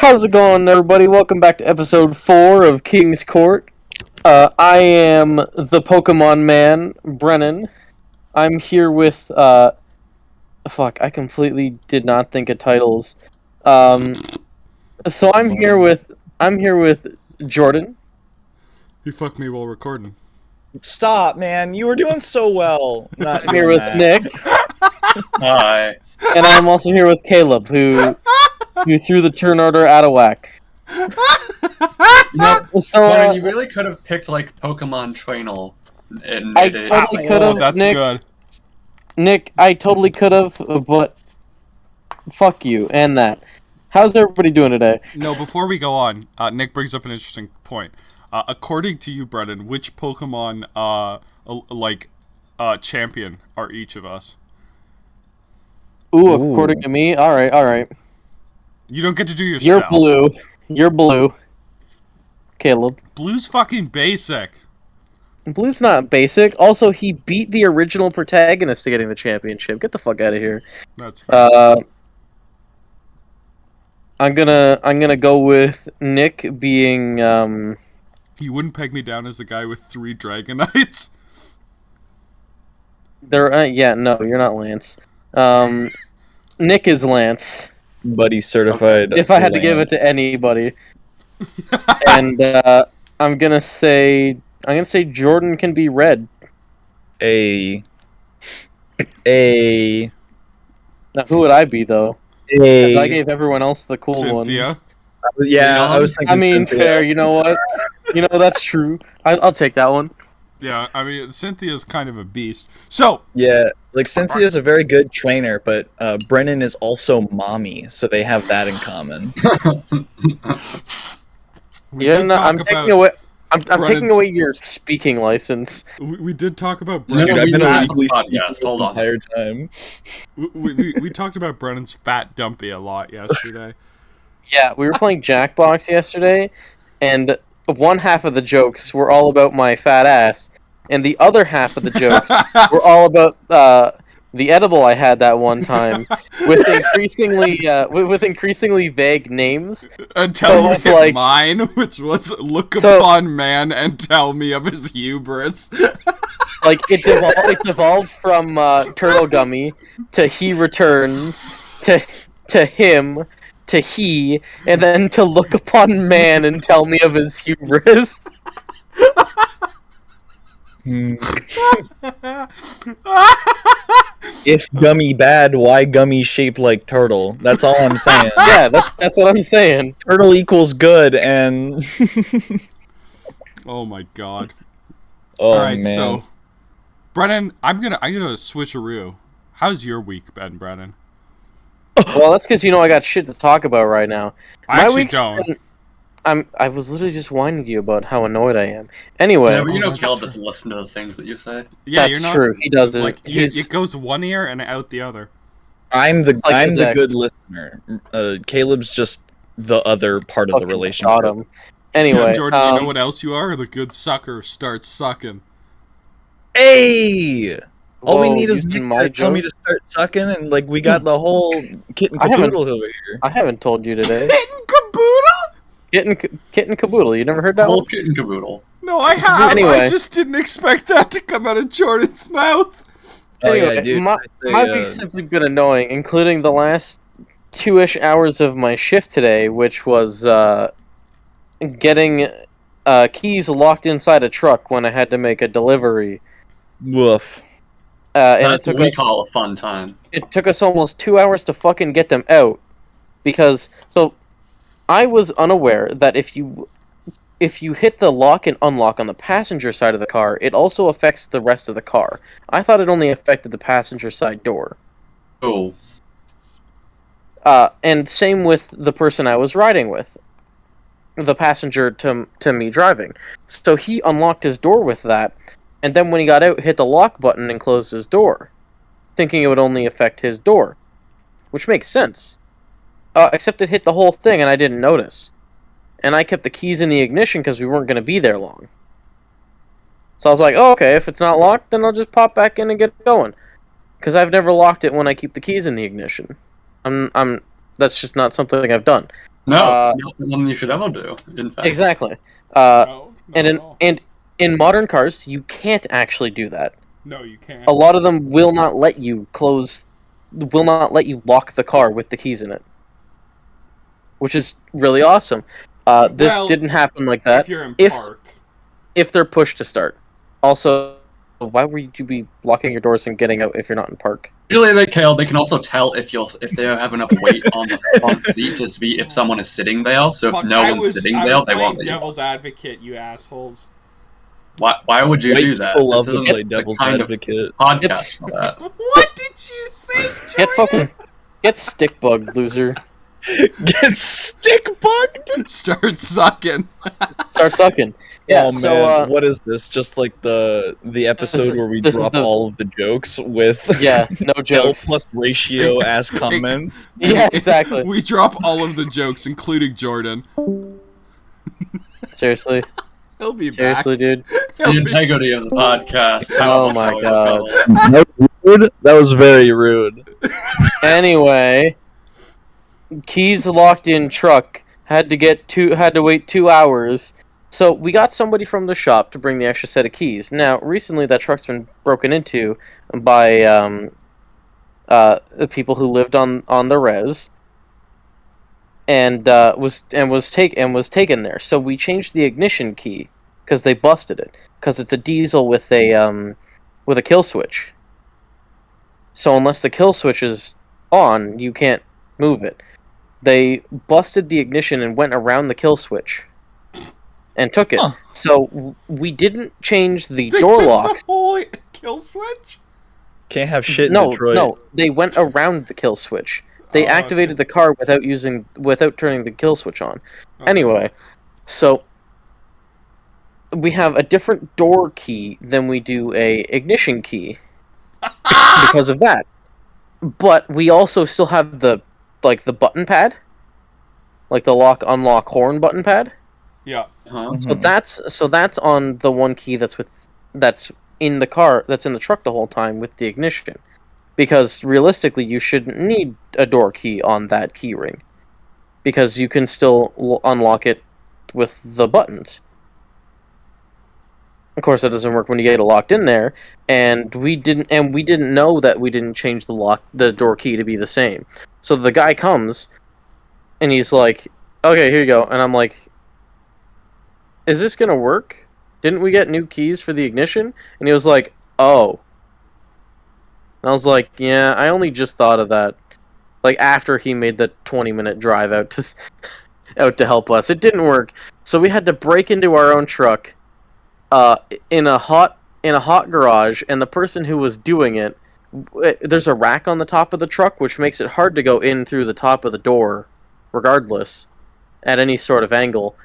How's it going, everybody? Welcome back to episode 4 of King's Court. I am the Pokemon man, Brennan. I'm here with, fuck, I completely did not think of titles. So I'm here with Jordan. You fucked me while recording. Stop, man. You were doing so well. Not I'm here doing with that. Nick. Hi. And I'm also here with Caleb, who threw the turn order out of whack. Well, you really could have picked like Pokemon Trainal and I made it. totally could have. That's Nick, good. Nick, I totally could have, but fuck you and that. How's everybody doing today? No, before we go on, Nick brings up an interesting point. According to you, Brennan, which Pokemon, champion are each of us? Ooh, according to me, all right. You don't get to do yourself. You're blue. You're blue. Caleb. Blue's fucking basic. Blue's not basic. Also, he beat the original protagonist to getting the championship. Get the fuck out of here. That's fair. I'm gonna go with Nick being You wouldn't peg me down as the guy with 3 Dragonites? yeah, no, you're not Lance. Nick is Lance. Buddy certified. If I had to give it to anybody. And I'm gonna say Jordan can be red. A. Now, who would I be though? Because I gave everyone else the cool Cynthia? ones. Yeah, I was thinking. I mean, Cynthia. fair. You know what? That's true. I'll take that one. Yeah, I mean, Cynthia's kind of a beast. So, Yeah, like Cynthia's a very good trainer, but Brennan is also mommy, so they have that in common. we Yeah, did no, talk I'm about... taking away. I'm taking Brennan's- away your speaking license. We did talk about No, Brennan's... I've been not illegally on the speaking podcast, the hold on. entire time. we talked about Brennan's fat dumpy a lot yesterday. Yeah, we were playing Jackbox yesterday, and one half of the jokes were all about my fat ass, and the other half of the jokes were all about the edible I had that one time with increasingly vague names. Until So you it's hit like- mine, which was look So- upon man and tell me of his hubris. Like it devolved from Turtle Gummy to He Returns to him to he, and then to look upon man and tell me of his hubris. If gummy bad, why gummy shaped like turtle? That's all I'm saying. Yeah, that's what I'm saying. Turtle equals good, and Oh my god. oh Alright, man. so Brennan, I'm gonna switcheroo. How's your week been, Brennan? Well, that's because I got shit to talk about right now. I My actually week's don't. been- I was literally just whining to you about how annoyed I am. Anyway, Yeah, but that's Caleb true. doesn't listen to the things that you say. Yeah, that's you're not true. He does it. like He's it goes one ear and out the other. I'm the Like his ex. good listener. Caleb's just the other part of the fucking relationship. got him. Anyway, Jordan, you know what else you are? The good sucker starts sucking. Hey! All we whoa, need is using Nick my to tell me joke? to start sucking, and like we got the whole kit and I haven't- caboodle over here. I haven't told you today. Kitten caboodle? Kitten Caboodle. You never heard that Whole one? kit and caboodle. No, I have. Anyway. I just didn't expect that to come out of Jordan's mouth. Oh, yeah, Anyway, dude, my I say, week's simply been annoying, including the last 2-ish hours of my shift today, which was getting keys locked inside a truck when I had to make a delivery. woof. And That's what we call a fun time. it took us almost 2 hours to fucking get them out, because I was unaware that if you hit the lock and unlock on the passenger side of the car, it also affects the rest of the car. I thought it only affected the passenger side door. Oh. And same with the person I was riding with, the passenger to me driving. So he unlocked his door with that, and then when he got out, hit the lock button and closed his door, thinking it would only affect his door, which makes sense. Except it hit the whole thing and I didn't notice. And I kept the keys in the ignition because we weren't going to be there long. So I was like, oh, okay, if it's not locked, then I'll just pop back in and get it going. Because I've never locked it when I keep the keys in the ignition. That's just not something I've done. No, it's not the one you should ever do. In fact, Exactly. No, And not in at all. and in modern cars, you can't actually do that. No, you can't. A lot of them will not let you lock the car with the keys in it, which is really awesome. This Well, didn't happen like that. if you're in if- park. If they're pushed to start. Also, why would you be locking your doors and getting out if you're not in park? usually they can also tell if they have enough weight on the front seat to see if someone is sitting there. So if Fuck, no I one's was, sitting I there, was they playing won't let you. devil's advocate, you assholes. Why would you White do that? people love This to isn't play the devil's kind of advocate. podcast It's- for that. What did you say, Jordan? Get stick bugged, loser. Get stick bugged. Start sucking. Start sucking. Yeah. Oh so man, what is this? Just like the episode where we this is drop the- all of the jokes with yeah, no L jokes. plus ratio ass comments. Yeah, exactly. We drop all of the jokes, including Jordan. Seriously, He'll be seriously, dude. It's the integrity of the podcast. How Oh my how we God. develop. That was rude. That was very rude. Anyway, keys locked in truck. Had to wait 2 hours. So we got somebody from the shop to bring the extra set of keys. Now, recently that truck's been broken into by people who lived on the res, and was taken there. So we changed the ignition key because they busted it because it's a diesel with a kill switch. So unless the kill switch is on, you can't move it. They busted the ignition and went around the kill switch and took it. Huh. So we didn't change the They door took locks. the whole kill switch? Can't have shit in No, Detroit. no, they went around the kill switch. They Oh, activated the car without turning the kill switch on. Okay. Anyway, so we have a different door key than we do a ignition key because of that. But we also still have the button pad, like the lock unlock horn button pad. Yeah. Huh? So that's on the one key that's in the car, that's in the truck the whole time with the ignition. Because realistically, you shouldn't need a door key on that key ring, because you can still unlock it with the buttons. Of course, that doesn't work when you get it locked in there, and we didn't know that we didn't change the door key to be the same. So the guy comes, and he's like, "Okay, here you go," and I'm like, "Is this gonna work? Didn't we get new keys for the ignition?" And he was like, "Oh." And I was like, "Yeah, I only just thought of that." Like after he made the 20-minute drive out to help us, it didn't work. So we had to break into our own truck, in a hot garage, and the person who was doing it, there's a rack on the top of the truck, which makes it hard to go in through the top of the door, regardless, at any sort of angle.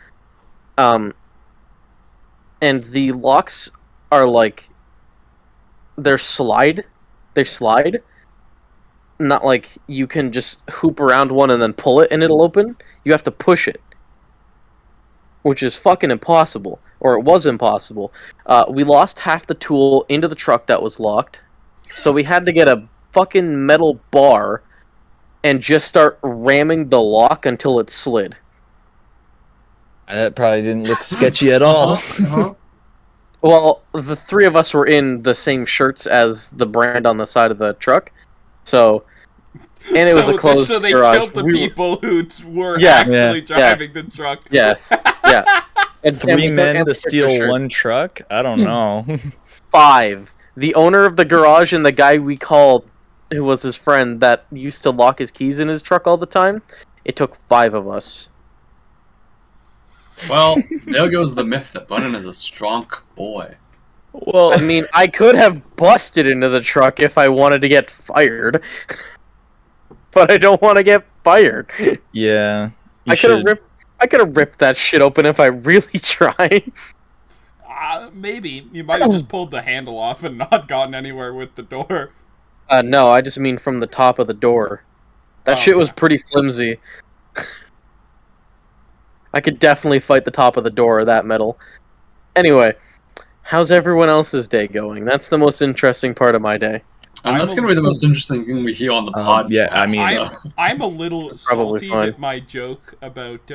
And the locks are like they slide, not like you can just hoop around one and then pull it and it'll open. You have to push it, which is fucking impossible, or it was impossible. We lost half the tool into the truck that was locked, so we had to get a fucking metal bar and just start ramming the lock until it slid. That probably didn't look sketchy at all. Uh-huh. Well, the three of us were in the same shirts as the brand on the side of the truck, so, and it was a closed So they garage. killed the We were- people who were Yeah. actually Yeah. driving the truck. Yes, yeah. And Three we took- men and to we took their steal shirt. one truck? I don't know. 5. The owner of the garage and the guy we called, who was his friend that used to lock his keys in his truck all the time, it took 5 of us. Well, there goes the myth that Brennan is a strong boy. Well, I mean, I could have busted into the truck if I wanted to get fired. But I don't want to get fired. yeah. I could have ripped that shit open if I really tried. Maybe. You might have just pulled the handle off and not gotten anywhere with the door. No, I just mean from the top of the door. That Oh, shit was yeah. pretty flimsy. I could definitely fight the top of the door of that metal. Anyway, how's everyone else's day going? That's the most interesting part of my day. And that's going to be the most interesting thing we hear on the podcast. yeah, I mean- I'm a little probably salty fine. that my joke about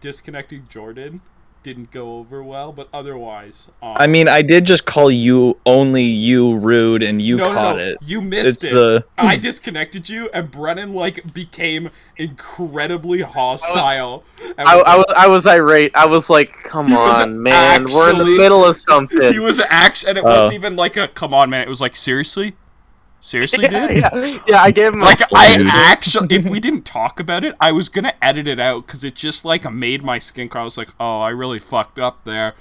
disconnecting Jordan didn't go over well, but otherwise, I mean, I did just call you rude, and you caught it. You missed It's it. I disconnected you, and Brennan became incredibly hostile. and was like- I was irate. I was like, "Come was on, man, we're in the actually- middle of something." He was actually, and it wasn't even like a come on, man. It was like seriously, dude. yeah, I gave him Like a I actually, if we didn't talk about it, I was gonna edit it out because it just like made my skin crawl. I was like, oh, I really fucked up there.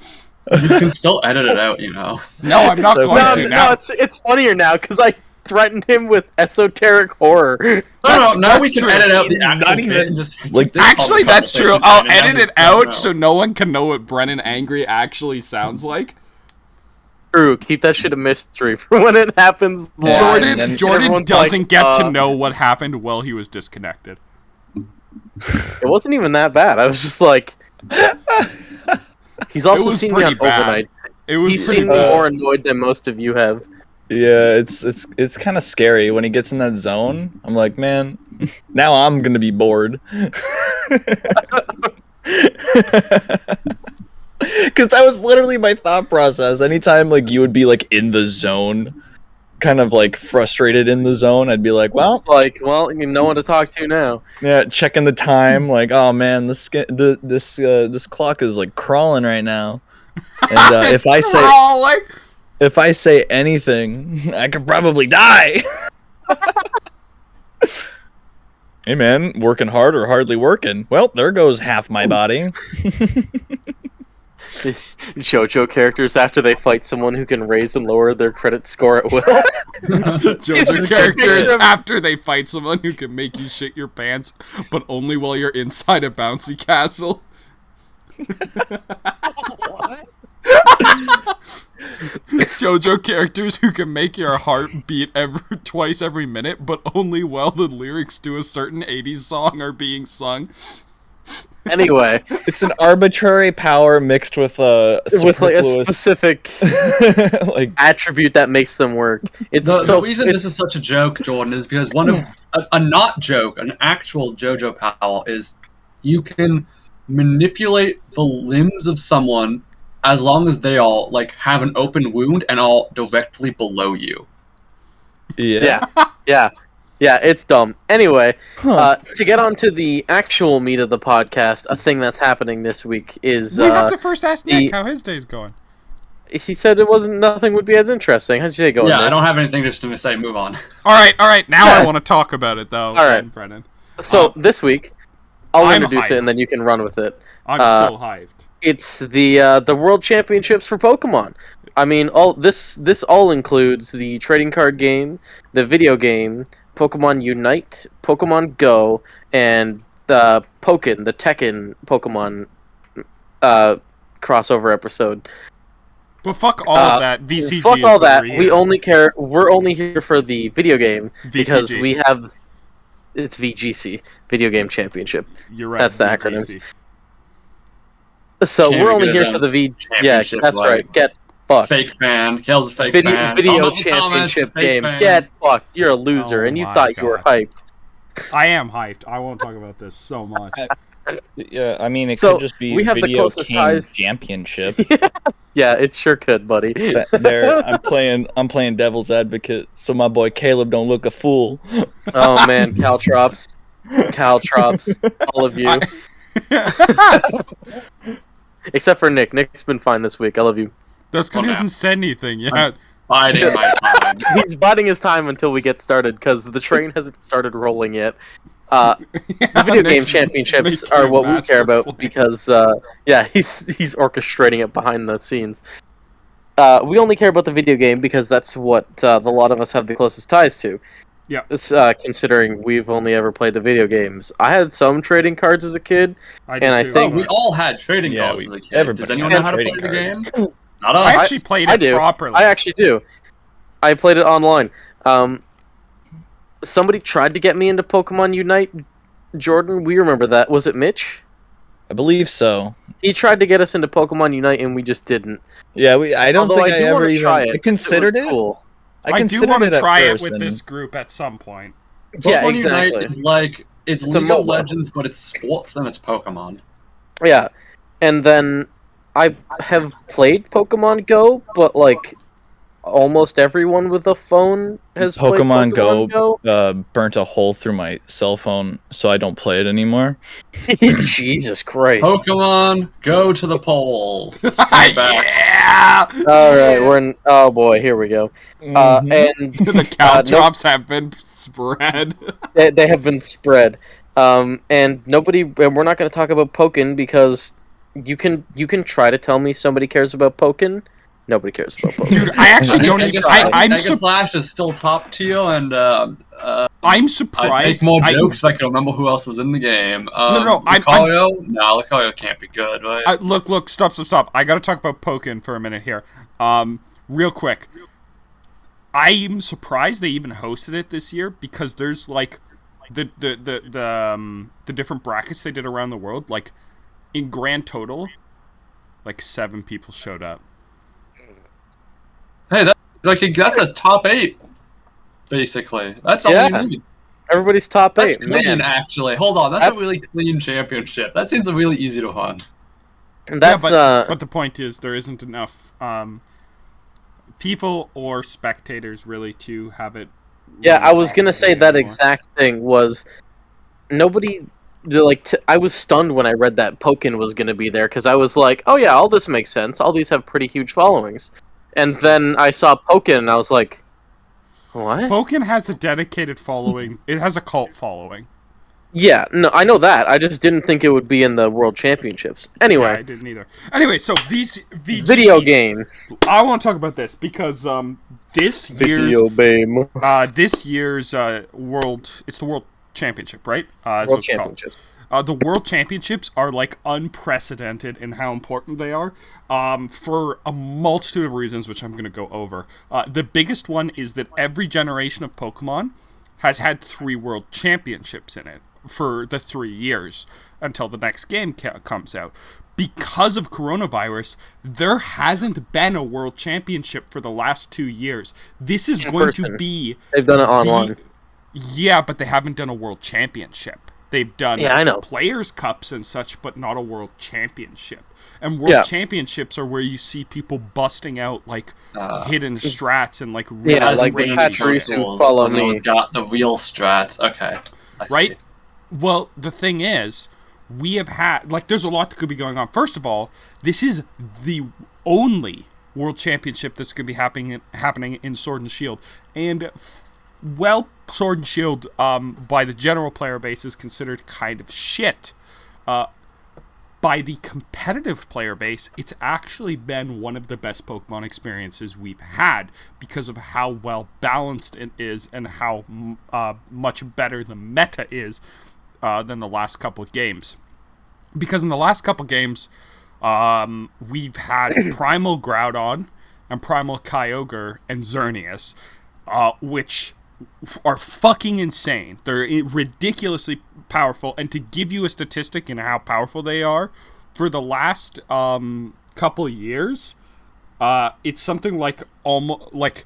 You can still edit it out, you know. No, I'm not going no, to now. no, it's funnier now because I threatened him with esoteric horror. No, now we that's can true. edit out the Not actual even- bit and just like, keep this Actually, that's true. conversation I'll and then edit it we don't know. out so no one can know what Brennan angry actually sounds like. True, keep that shit a mystery for when it happens. Yeah, live. Jordan, and then Jordan everyone's doesn't like, get to know what happened while he was disconnected. It wasn't even that bad. I was just like, he's also was seen me on pretty bad. overnight. It was He's pretty seen me bad. more annoyed than most of you have. Yeah, it's kind of scary when he gets in that zone. I'm like, man, now I'm gonna be bored. Because that was literally my thought process. Anytime like you would be like in the zone, kind of like frustrated in the zone, I'd be like, well, It's like, well, you no one to talk to now. yeah, checking the time. Like, oh man, this clock is like crawling right now. And if I say anything, I could probably die. Hey man, working hard or hardly working? Well, there goes half my body. JoJo characters after they fight someone who can raise and lower their credit score at will. JoJo characters after they fight someone who can make you shit your pants, but only while you're inside a bouncy castle. JoJo characters who can make your heart beat twice every minute, but only while the lyrics to a certain 80s song are being sung. Anyway, It's an arbitrary power mixed with a with like a superfluous, specific like attribute that makes them work. It's The reason this is such a joke, Jordan, is because one of a not joke, an actual JoJo power is you can manipulate the limbs of someone as long as they all like have an open wound and all directly below you. yeah. yeah, it's dumb. Anyway, Huh. to get on to the actual meat of the podcast, a thing that's happening this week is We have to first ask Nick the- how his day's going. he said nothing would be as interesting. How's your day going? Yeah, Nick? I don't have anything just to say. Move on. All right. Now I want to talk about it, though. All right. Brennan. So this week, I'll I'm introduce it and hyped. then you can run with it. I'm so hyped. It's the World Championships for Pokemon. I mean, all this all includes the trading card game, the video game, Pokemon Unite, Pokemon Go, and the the Tekken Pokemon crossover episode. But fuck all of that. VCG. Fuck is all what that. we're We here. only care. We're only here for the video game because VCG. we have. It's VGC, Video Game Championship. You're right. that's the acronym. VGC. So Can't we're only get here his for own the Yeah, championship, that's like- right. Get fucked. Fake fan. Kale's a fake Video, fan. video Thomas, championship fake game. fan. Get fucked. You're a loser, Oh and you my thought you were God. hyped. I am hyped. I want to talk about this so much. Yeah, I mean, it So, could just be we have the Video closest King ties- Championship. Yeah, it sure could, buddy. I'm playing devil's advocate, so my boy Caleb don't look a fool. Oh man, Caltrops, all of you, except for Nick. Nick's been fine this week. I love you. That's because he Well, hasn't said anything yet. Biding my time. He's biding his time until we get started because the train hasn't started rolling yet. The video game championships are what we care about because, he's orchestrating it behind the scenes. We only care about the video game because that's what the lot of us have the closest ties to. Yeah. Considering we've only ever played the video games. I had some trading cards as a kid. I and I do. think- Oh, we all had trading Yeah, cards as a kid. everybody Does anyone had know how to play trading the cards. game? Not I us. actually played I it do. properly. I actually do. I played it online. Somebody tried to get me into Pokemon Unite. Jordan, we remember that. Was it Mitch? I believe so. He tried to get us into Pokemon Unite, and we just didn't. Yeah, I don't Although think I do ever wanna even try it. I considered was it. cool. I do considered want to at try it first, with and- this group at some point. Yeah, Pokemon exactly. Unite is like it's It's a League of MOBA. Legends, but it's sports and it's Pokemon. Yeah, and then I have played Pokemon Go, but like almost everyone with a phone has Pokemon played Pokemon Go. burnt a hole through my cell phone, so I don't play it anymore. Jesus Christ! Pokemon, go to the polls. It's playback. Yeah! All right, we're in. Oh boy, here we go. And The count no- drops have been spread. they have been spread. And nobody. And we're not going to talk about Pokken because you can try to tell me somebody cares about Pokken. Nobody cares about Pokken. Dude, I actually don't even. I'm Mega Slash is still top tier, and I'm I'd surprised. make more jokes if I could remember who else was in the game. No, I'm- Lucario? Nah, Lucario can't be good, right? Look, stop. I gotta talk about Pokken for a minute here. Real quick. I'm surprised they even hosted it this year because there's like the different brackets they did around the world. Like in grand total, like 7 people showed up. Hey, that's a top 8, basically. That's all Yeah. you need. Everybody's top That's 8. clean, Man, actually. Hold on, that's That's- a really clean championship. That seems really easy to run. that's but the point is there isn't enough people or spectators really to have it. Yeah, really I was gonna say that anymore. exact thing. Was nobody I was stunned when I read that Pokken was gonna be there because I was like, oh yeah, all this makes sense. All these have pretty huge followings, and then I saw Pokken and I was like, what? Pokken has a dedicated following. It has a cult following. Yeah, no, I know that. I just didn't think it would be in the World Championships. Yeah, I Anyway, didn't either. Anyway, so VGC, video game. I want to talk about this because this game. year's world, it's the World Championship, right? Is World what it's called. Championships. The World Championships are like unprecedented in how important they are, for a multitude of reasons, which I'm going to go over. The biggest one is that every generation of Pokemon has had 3 World Championships in it for the 3 years until the next game comes out. Because of coronavirus, there hasn't been a World Championship for the last 2 years. This is In going person. to be... They've done it online. Yeah, but they haven't done a World Championship. They've done Yeah, I know. Players' Cups and such, but not a World Championship. And World Championships are where you see people busting out, like, hidden strats and, like, really Yeah, like crazy the Pachirisu shit. follow no me. one's got the real strats. Okay. I see. Right? Well, the thing is, we have had, like, there's a lot that could be going on. First of all, this is the only World Championship that's going to be happening in Sword and Shield. And, Sword and Shield, by the general player base, is considered kind of shit. By the competitive player base, it's actually been one of the best Pokemon experiences we've had because of how well balanced it is and how much better the meta is than the last couple of games. Because in the last couple of games, we've had Primal Groudon and Primal Kyogre and Xerneas, which are fucking insane. They're ridiculously powerful, and to give you a statistic in how powerful they are, for the last couple years, it's something like almost like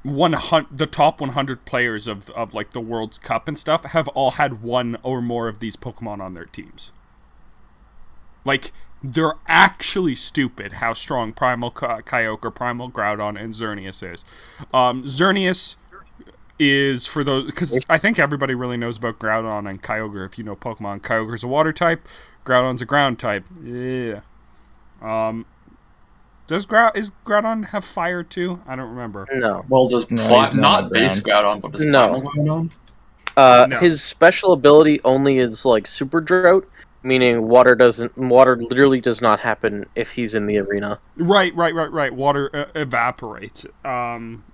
100. The top 100 players of like the World's Cup and stuff have all had one or more of these Pokemon on their teams. Like, they're actually stupid how strong Primal Kyogre, Primal Groudon, and Xerneas is. Xerneas is for those, because I think everybody really knows about Groudon and Kyogre if you know Pokemon. Kyogre's a water type, Groudon's a ground type. Yeah. Is Groudon have fire too? I don't remember. No. Well, does No, he's not base Groudon, but does No. Primal Groudon? No. His special ability only is like Super Drought, meaning water literally does not happen if he's in the arena. Right. Water evaporates,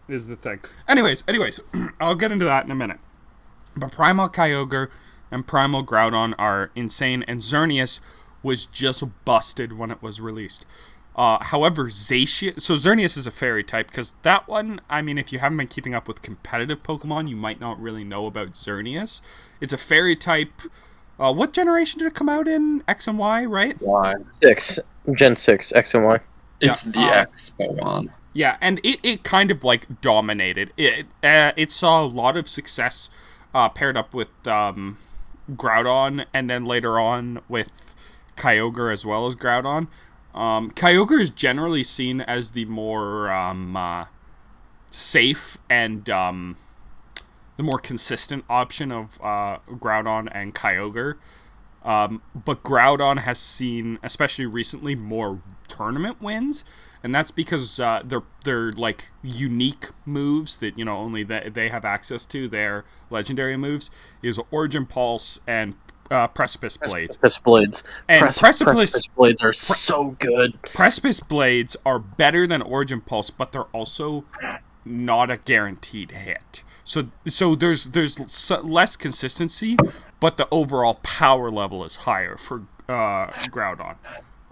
is the thing. Anyways, I'll get into that in a minute. But Primal Kyogre and Primal Groudon are insane, and Xerneas was just busted when it was released. However, Xerneas is a fairy type, because that one, I mean, if you haven't been keeping up with competitive Pokemon, you might not really know about Xerneas. It's a fairy type. What generation did it come out in? X and Y, right? Why? Gen 6, X and Y. It's the Expo one. Yeah, and it kind of like dominated. It saw a lot of success paired up with Groudon, and then later on with Kyogre as well as Groudon. Kyogre is generally seen as the more safe and the more consistent option of Groudon and Kyogre. But Groudon has seen, especially recently, more tournament wins, and that's because they're like unique moves that only they have access to. Their legendary moves is Origin Pulse and Precipice Blades. Precipice Blades. And Precipice Blades are so good. Precipice Blades are better than Origin Pulse, but they're also not a guaranteed hit. So there's less consistency, but the overall power level is higher for Groudon.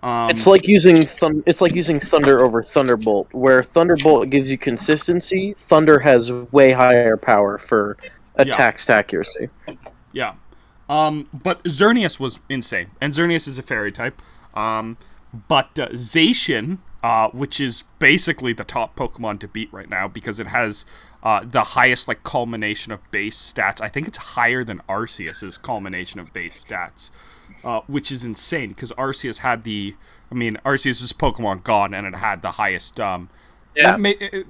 It's like using Thunder over Thunderbolt, where Thunderbolt gives you consistency. Thunder has way higher power for attack accuracy. Yeah. But Xerneas was insane, and Xerneas is a fairy type. But Zacian, which is basically the top Pokemon to beat right now because it has the highest like culmination of base stats. I think it's higher than Arceus's culmination of base stats, which is insane because Arceus had Arceus's Pokemon gone and it had the highest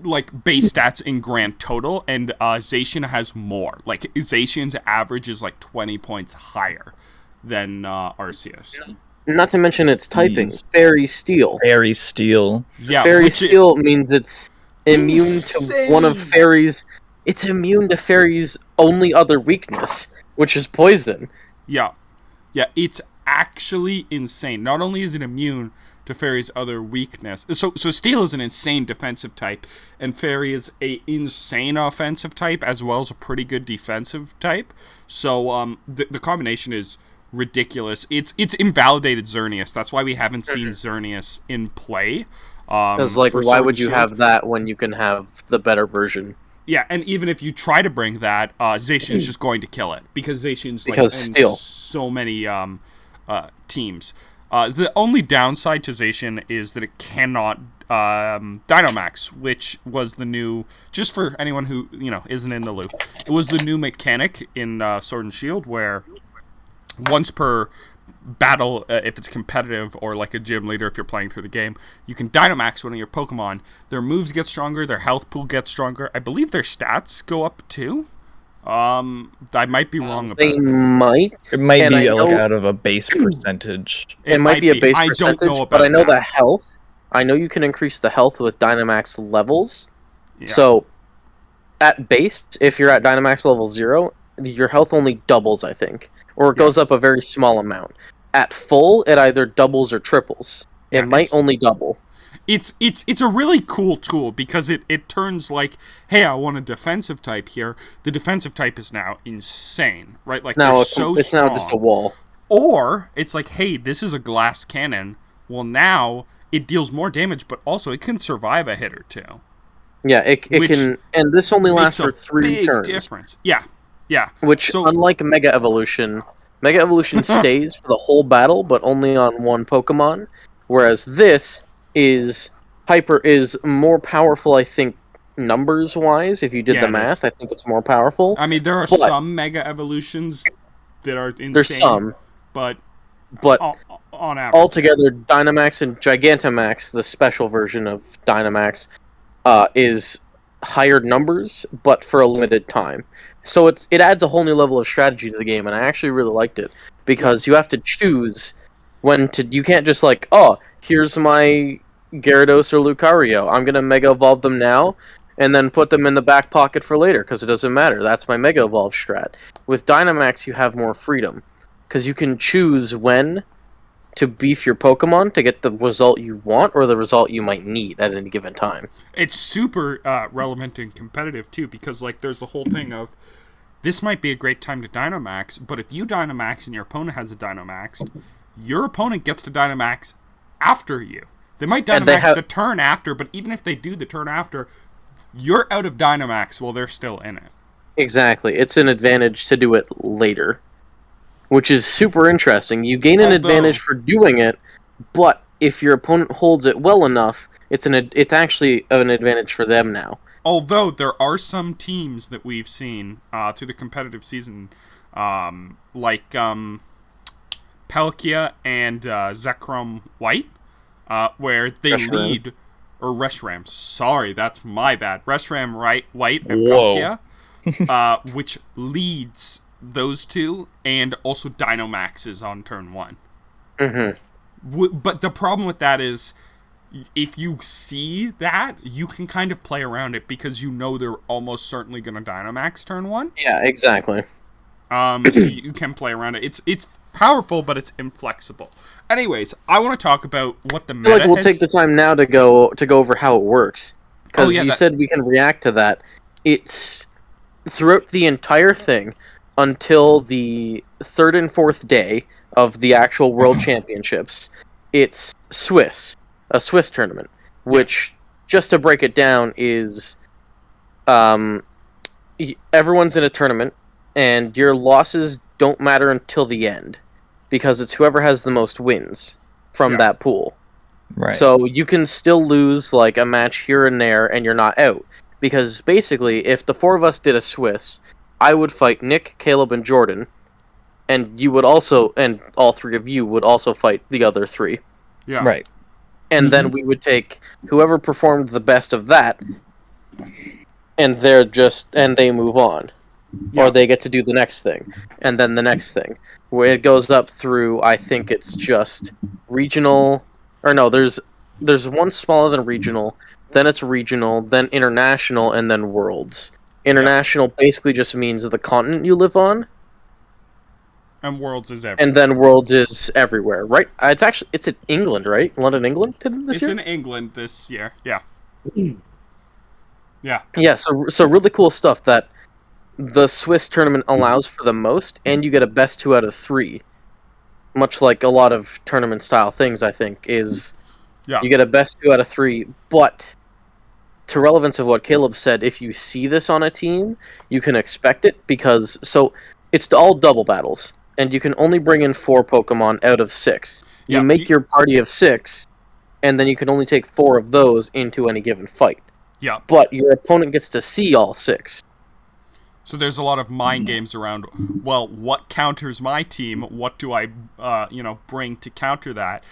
like base stats in grand total, and Zacian has more. Like Zacian's average is like 20 points higher than Arceus. Not to mention its typing, Fairy Steel. Fairy Steel. Yeah, Fairy Steel means it's immune to one of Fairy's. It's immune to Fairy's only other weakness, which is poison. Yeah, it's actually insane. Not only is it immune to Fairy's other weakness, so Steel is an insane defensive type, and Fairy is a insane offensive type as well as a pretty good defensive type. So the combination is ridiculous. It's invalidated Xerneas. That's why we haven't seen Xerneas in play. Because why would you have that when you can have the better version? Yeah, and even if you try to bring that, Zacian's just going to kill it because Zacian's in Steel. So many teams. The only downside to Zacian is that it cannot Dynamax, which was the new, just for anyone who isn't in the loop, it was the new mechanic in Sword and Shield where once per battle, if it's competitive or like a gym leader, if you're playing through the game, you can Dynamax one of your Pokemon. Their moves get stronger, their health pool gets stronger. I believe their stats go up too. I might be wrong about that. Might. It might be out of a base percentage. It might be a base percentage, I don't know about but I know that. the health. I know you can increase the health with Dynamax levels. Yeah. So, at base, if you're at Dynamax level 0, your health only doubles, I think. Or it goes up a very small amount. At full, it either doubles or triples. It might only double. It's a really cool tool because it turns like, hey, I want a defensive type here. The defensive type is now insane, right? Like now it's now just a wall. Or it's like, hey, this is a glass cannon. Well, now it deals more damage, but also it can survive a hit or two. Yeah, it can, and this only lasts for 3 turns. Difference. Yeah. Which, unlike Mega Evolution stays for the whole battle, but only on one Pokemon. Whereas this is more powerful, I think, numbers-wise. If you did the math, I think it's more powerful. I mean, there are some Mega Evolutions that are insane. There's some. But on average. Altogether, Dynamax and Gigantamax, the special version of Dynamax, is higher numbers, but for a limited time. So it adds a whole new level of strategy to the game, and I actually really liked it because you have to choose when to. You can't just like, oh, here's my Gyarados or Lucario. I'm gonna Mega Evolve them now, and then put them in the back pocket for later because it doesn't matter. That's my Mega Evolve strat. With Dynamax, you have more freedom because you can choose when to beef your Pokemon to get the result you want or the result you might need at any given time. It's super relevant and competitive too because like there's the whole thing of this might be a great time to Dynamax, but if you Dynamax and your opponent has a Dynamax, your opponent gets to Dynamax after you. They might Dynamax the turn after, but even if they do the turn after, you're out of Dynamax while they're still in it. Exactly. It's an advantage to do it later, which is super interesting. You gain an advantage for doing it, but if your opponent holds it well enough, it's actually an advantage for them now. Although there are some teams that we've seen through the competitive season, like Palkia and Zekrom White, where they Reshiram. lead, or Reshiram. Sorry, that's my bad. Reshiram White and Whoa. Palkia, which leads those two, and also Dynamax is on turn 1. Mm-hmm. But the problem with that is, if you see that, you can kind of play around it because you know they're almost certainly going to Dynamax turn 1. Yeah, exactly. So you can play around it. It's powerful, but it's inflexible. Anyways, I want to talk about what the I meta feel like we'll has... take the time now to go over how it works, because yeah, you that- said we can react to that. It's throughout the entire thing until the 3rd and 4th day of the actual World Championships. It's a Swiss tournament, which, just to break it down, is everyone's in a tournament, and your losses don't matter until the end, because it's whoever has the most wins from Yeah. that pool. Right. So you can still lose like a match here and there, and you're not out. Because basically, if the 4 of us did a Swiss, I would fight Nick, Caleb, and Jordan, and you would also, and all 3 of you would also fight the other 3. Yeah. Right. And then we would take whoever performed the best of that, and they move on. Yeah. Or they get to do the next thing, and then the next thing. Where it goes up through, I think it's just regional, or no, there's one smaller than regional, then it's regional, then international, and then worlds. International basically just means the continent you live on, And Worlds is everywhere. and then worlds is everywhere, right? It's in England, right? London, England, this It's year? in England this year. Yeah. Yeah. Yeah, so really cool stuff that the Swiss tournament allows for the most, and you get a best 2 out of 3. Much like a lot of tournament style things, I think, is Yeah. you get a best 2 out of 3, but to relevance of what Caleb said, if you see this on a team, you can expect it, because it's all double battles, and you can only bring in 4 Pokemon out of 6. You Yeah, make your party of 6, and then you can only take 4 of those into any given fight. Yeah. But your opponent gets to see all 6. So there's a lot of mind games around, well, what counters my team? What do I, bring to counter that?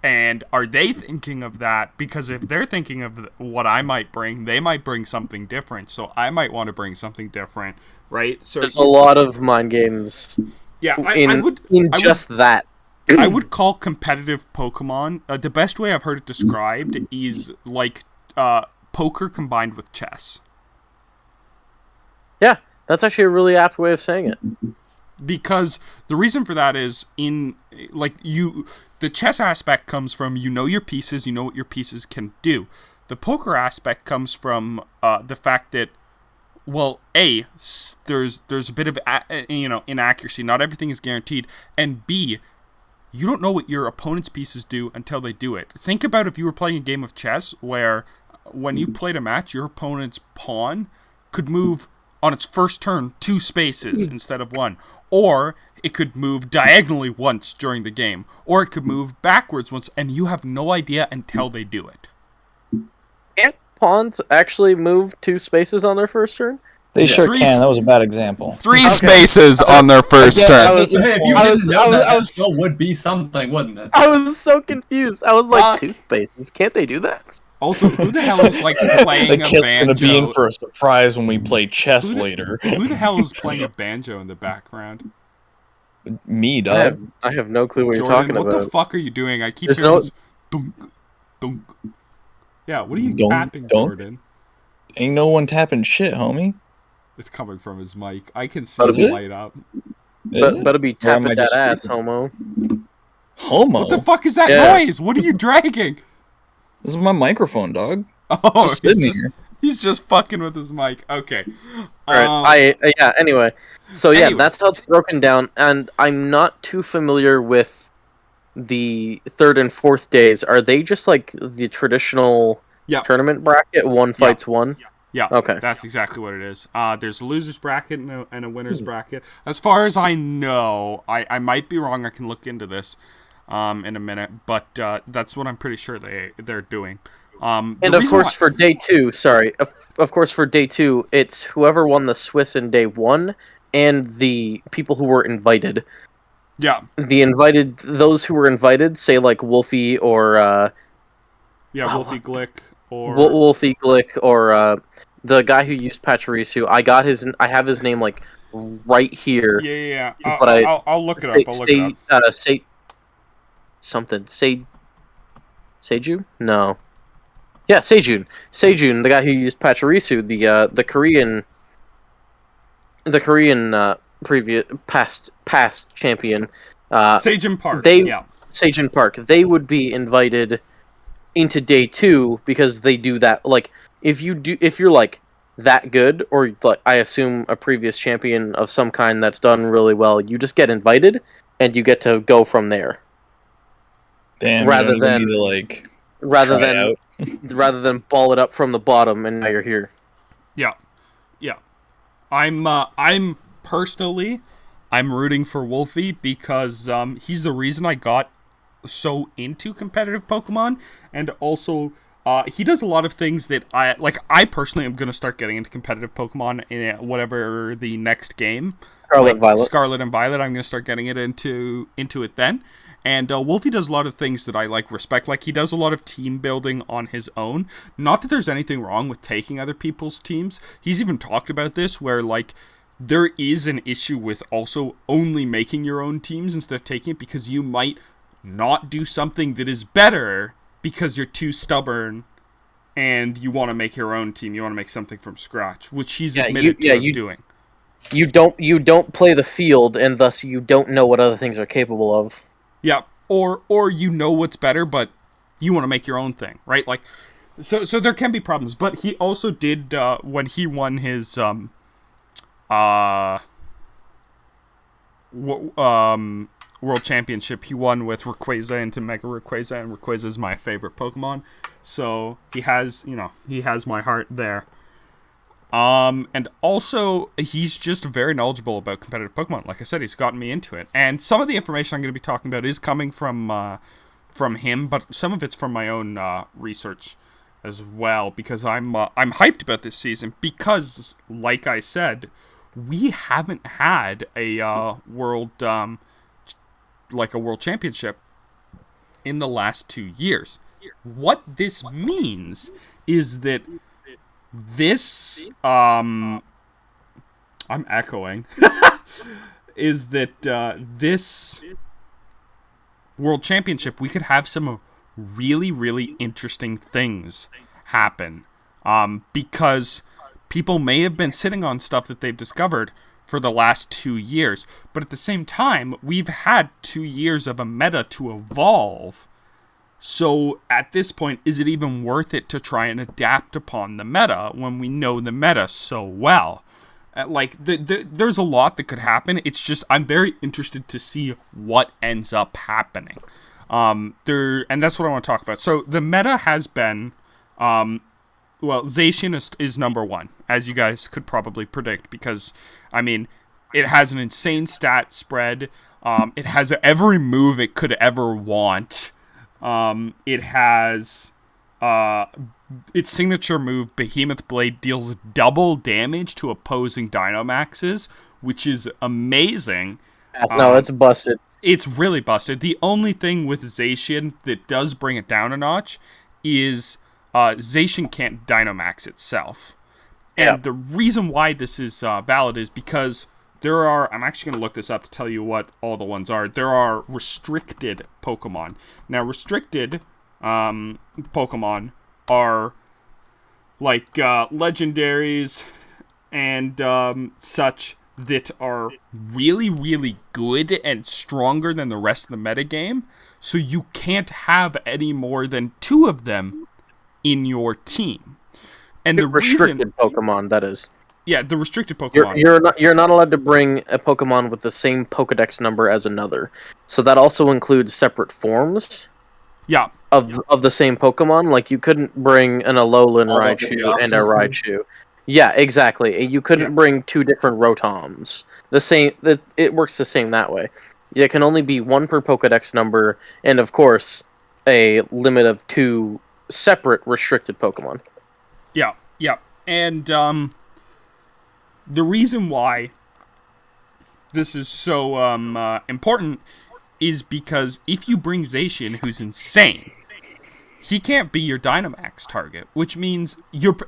And are they thinking of that? Because if they're thinking of what I might bring, they might bring something different. So I might want to bring something different, right? So There's a lot of mind games yeah, in that. I would call competitive Pokemon, the best way I've heard it described is like poker combined with chess. Yeah, that's actually a really apt way of saying it. Because the reason for that is the chess aspect comes from you know your pieces, you know what your pieces can do. The poker aspect comes from the fact that, well, there's a bit of inaccuracy. Not everything is guaranteed, and B, you don't know what your opponent's pieces do until they do it. Think about if you were playing a game of chess where when you played a match, your opponent's pawn could move on its first turn 2 spaces instead of 1. Or it could move diagonally once during the game. Or it could move backwards once, and you have no idea until they do it. Can't pawns actually move 2 spaces on their first turn? They sure Three can. That was a bad example. 3 spaces on their first Yeah, turn. I was- Hey, if you I didn't was- know I was- that, I that was- still would be something, wouldn't it? I was so confused. I was like, Fuck. 2 spaces? Can't they do that? Also, who the hell is like The playing a kid's banjo? gonna be in for a surprise when we play chess Who the- later. Who the hell is playing a banjo in the background? Me, I dog. have no clue what Jordan, you're talking what about. the fuck are you doing? I keep There's hearing no- this dunk, dunk. Yeah, what are you Dunk, tapping, dunk. Jordan? Ain't no one tapping shit, homie. It's coming from his mic. I can see But the is it? light up. Is it? Better be Or am tapping I that just ass, stupid? homo. Homo. What the fuck is that Yeah. noise? What are you dragging? This is my microphone, dog. Oh, Just sitting here. he's just fucking with his mic. Okay. Alright, anyway. So yeah, Anyway. that's how it's broken down, and I'm not too familiar with the 3rd and 4th days. Are they just like the traditional Yeah. tournament bracket? One fights one? Yeah, Okay. that's exactly what it is. There's a loser's bracket and a winner's bracket. As far as I know, I might be wrong. I can look into this in a minute, but that's what I'm pretty sure they're doing. And of course, for day 2, of course for day 2, it's whoever won the Swiss in day 1 and the people who were invited. Yeah. Those who were invited, say like Wolfie or Wolfie Glick or Wolfie Glick or the guy who used Pachirisu. I have his name like right here. Yeah. But I'll look it up. Seiju? No. Yeah, Seijun. Seijun, the guy who used Pachirisu, the Korean previous past champion. Seijun Park. Seijun Park. They would be invited into day 2 because they do that. Like, if you're like that good, or like I assume a previous champion of some kind that's done really well, you just get invited and you get to go from there. Damn. Rather than ball it up from the bottom and now you're here. Yeah. I'm personally rooting for Wolfie because he's the reason I got so into competitive Pokemon, and also he does a lot of things that I personally am going to start getting into competitive Pokemon in whatever the next game. Scarlet and Violet, I'm going to start getting it into it then. And Wolfie does a lot of things that I respect. Like, he does a lot of team building on his own. Not that there's anything wrong with taking other people's teams. He's even talked about this, where there is an issue with also only making your own teams instead of taking it, because you might not do something that is better because you're too stubborn and you want to make your own team. You want to make something from scratch, which he's admitted to doing. You don't play the field, and thus you don't know what other things are capable of. Yeah, or you know what's better, but you want to make your own thing, right? Like, so there can be problems. But he also did when he won his World Championship. He won with Rayquaza into Mega Rayquaza, and Rayquaza is my favorite Pokemon. So he has my heart there. And also, he's just very knowledgeable about competitive Pokemon. Like I said, he's gotten me into it. And some of the information I'm going to be talking about is coming from him, but some of it's from my own research as well, because I'm hyped about this season because, like I said, we haven't had a world championship in the last 2 years. What this means is that this I'm echoing is that this World Championship, we could have some really, really interesting things happen, because people may have been sitting on stuff that they've discovered for the last 2 years, but at the same time, we've had 2 years of a meta to evolve. So at this point, is it even worth it to try and adapt upon the meta when we know the meta so well? There's a lot that could happen. It's just, I'm very interested to see what ends up happening. And that's what I want to talk about. So the meta has been, Zacian is number one, as you guys could probably predict, because, I mean, it has an insane stat spread. It has every move it could ever want. It has its signature move, Behemoth Blade, deals double damage to opposing Dynamaxes, which is amazing. No, it's busted. It's really busted. The only thing with Zacian that does bring it down a notch is Zacian can't Dynamax itself. And the reason why this is valid is because there are, I'm actually going to look this up to tell you what all the ones are. There are restricted Pokemon. Now, restricted Pokemon are like legendaries and such that are really, really good and stronger than the rest of the metagame. So you can't have any more than 2 of them in your team. And the restricted Pokemon, that is. Yeah, the restricted Pokemon. You're not allowed to bring a Pokemon with the same Pokedex number as another. So that also includes separate forms. Yeah. Of the same Pokemon. Like, you couldn't bring an Alolan Raichu and a Raichu. Yeah, exactly. You couldn't bring 2 different Rotoms. It works the same that way. There can only be 1 per Pokedex number, and of course, a limit of 2 separate restricted Pokemon. Yeah, yeah. And the reason why this is so important is because if you bring Zacian, who's insane, he can't be your Dynamax target, which means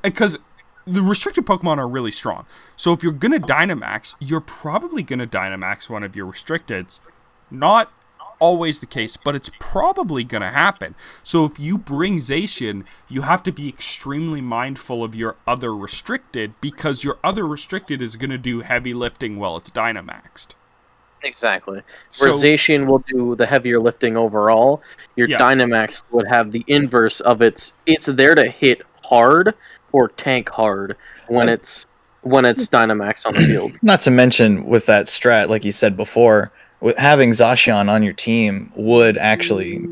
because the restricted Pokemon are really strong. So if you're going to Dynamax, you're probably going to Dynamax one of your restricteds. Not always the case, but it's probably going to happen. So if you bring Zacian, you have to be extremely mindful of your other restricted, because your other restricted is going to do heavy lifting while it's Dynamaxed. Exactly. Where Zacian will do the heavier lifting overall, your Dynamax would have the inverse of it's there to hit hard or tank hard when it's Dynamax on the field. Not to mention with that strat, like you said before, with having Zacian on your team would actually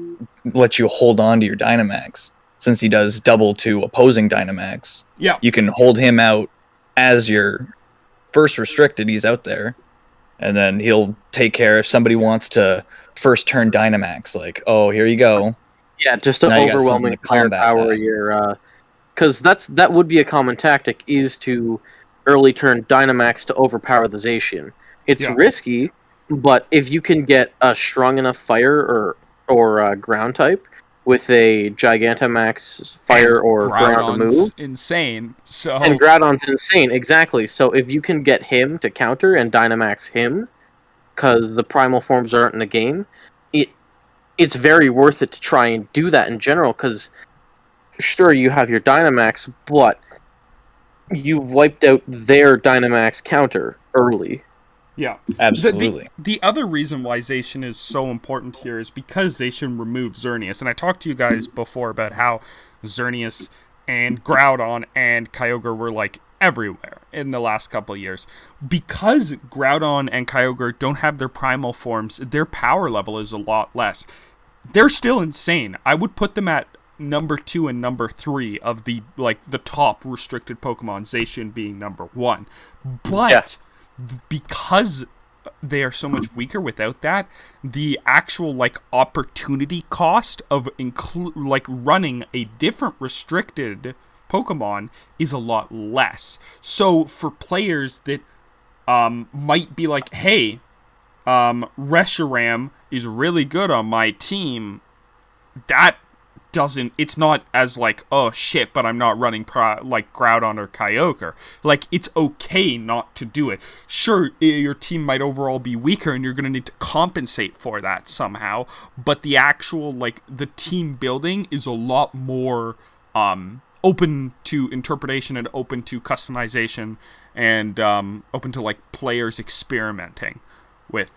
let you hold on to your Dynamax, since he does double to opposing Dynamax. Yeah, you can hold him out as your first restricted. He's out there, and then he'll take care if somebody wants to first turn Dynamax. Like, oh, here you go. Yeah, just to overwhelming firepower your. Because that would be a common tactic, is to early turn Dynamax to overpower the Zacian. It's risky, but if you can get a strong enough fire or ground type with a Gigantamax fire or ground to move, insane. And Groudon's insane, exactly. So if you can get him to counter and Dynamax him, because the primal forms aren't in the game, it's very worth it to try and do that in general. Because sure, you have your Dynamax, but you've wiped out their Dynamax counter early. Yeah, absolutely. The other reason why Zacian is so important here is because Zacian removes Xerneas. And I talked to you guys before about how Xerneas and Groudon and Kyogre were like everywhere in the last couple of years. Because Groudon and Kyogre don't have their primal forms, their power level is a lot less. They're still insane. I would put them at number 2 and number 3 of the top restricted Pokemon, Zacian being number 1. But because they are so much weaker without that, the actual opportunity cost of running a different restricted Pokemon is a lot less. So for players that might be like, hey, Reshiram is really good on my team, it's not as oh shit, but I'm not running Groudon or Kyogre. It's okay not to do it. Sure, your team might overall be weaker and you're going to need to compensate for that somehow, but the actual the team building is a lot more open to interpretation and open to customization and open to players experimenting with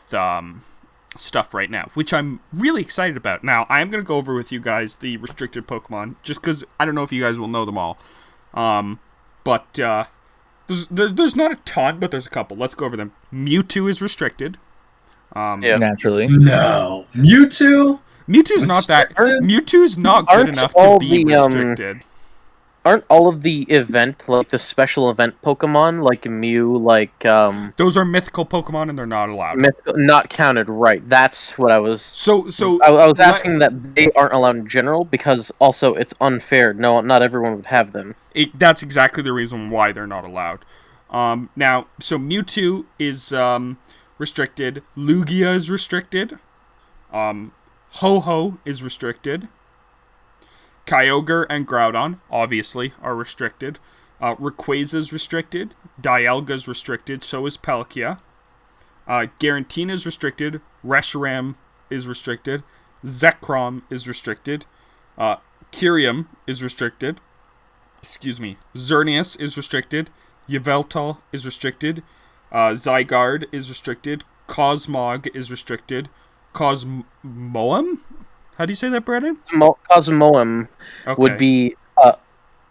stuff right now, which I'm really excited about. Now, I am going to go over with you guys the restricted Pokemon, just because I don't know if you guys will know them all. But there's not a ton, but there's a couple. Let's go over them. Mewtwo is restricted. Naturally. No. Mewtwo's not good enough to be restricted. Aren't all of the event, the special event Pokemon, like Mew, those are mythical Pokemon and they're not allowed. Not counted, right. That's what I was... So I was asking that they aren't allowed in general, because also it's unfair. No, not everyone would have them. That's exactly the reason why they're not allowed. Now, so Mewtwo is restricted. Lugia is restricted. Ho-Oh is restricted. Kyogre and Groudon, obviously, are restricted. Rayquaza is restricted. Dialga is restricted. So is Palkia. Giratina is restricted. Reshiram is restricted. Zekrom is restricted. Kyurem is restricted. Xerneas is restricted. Yveltal is restricted. Zygarde is restricted. Cosmog is restricted. Cosmoem? How do you say that, Brandon? Cosmoem would be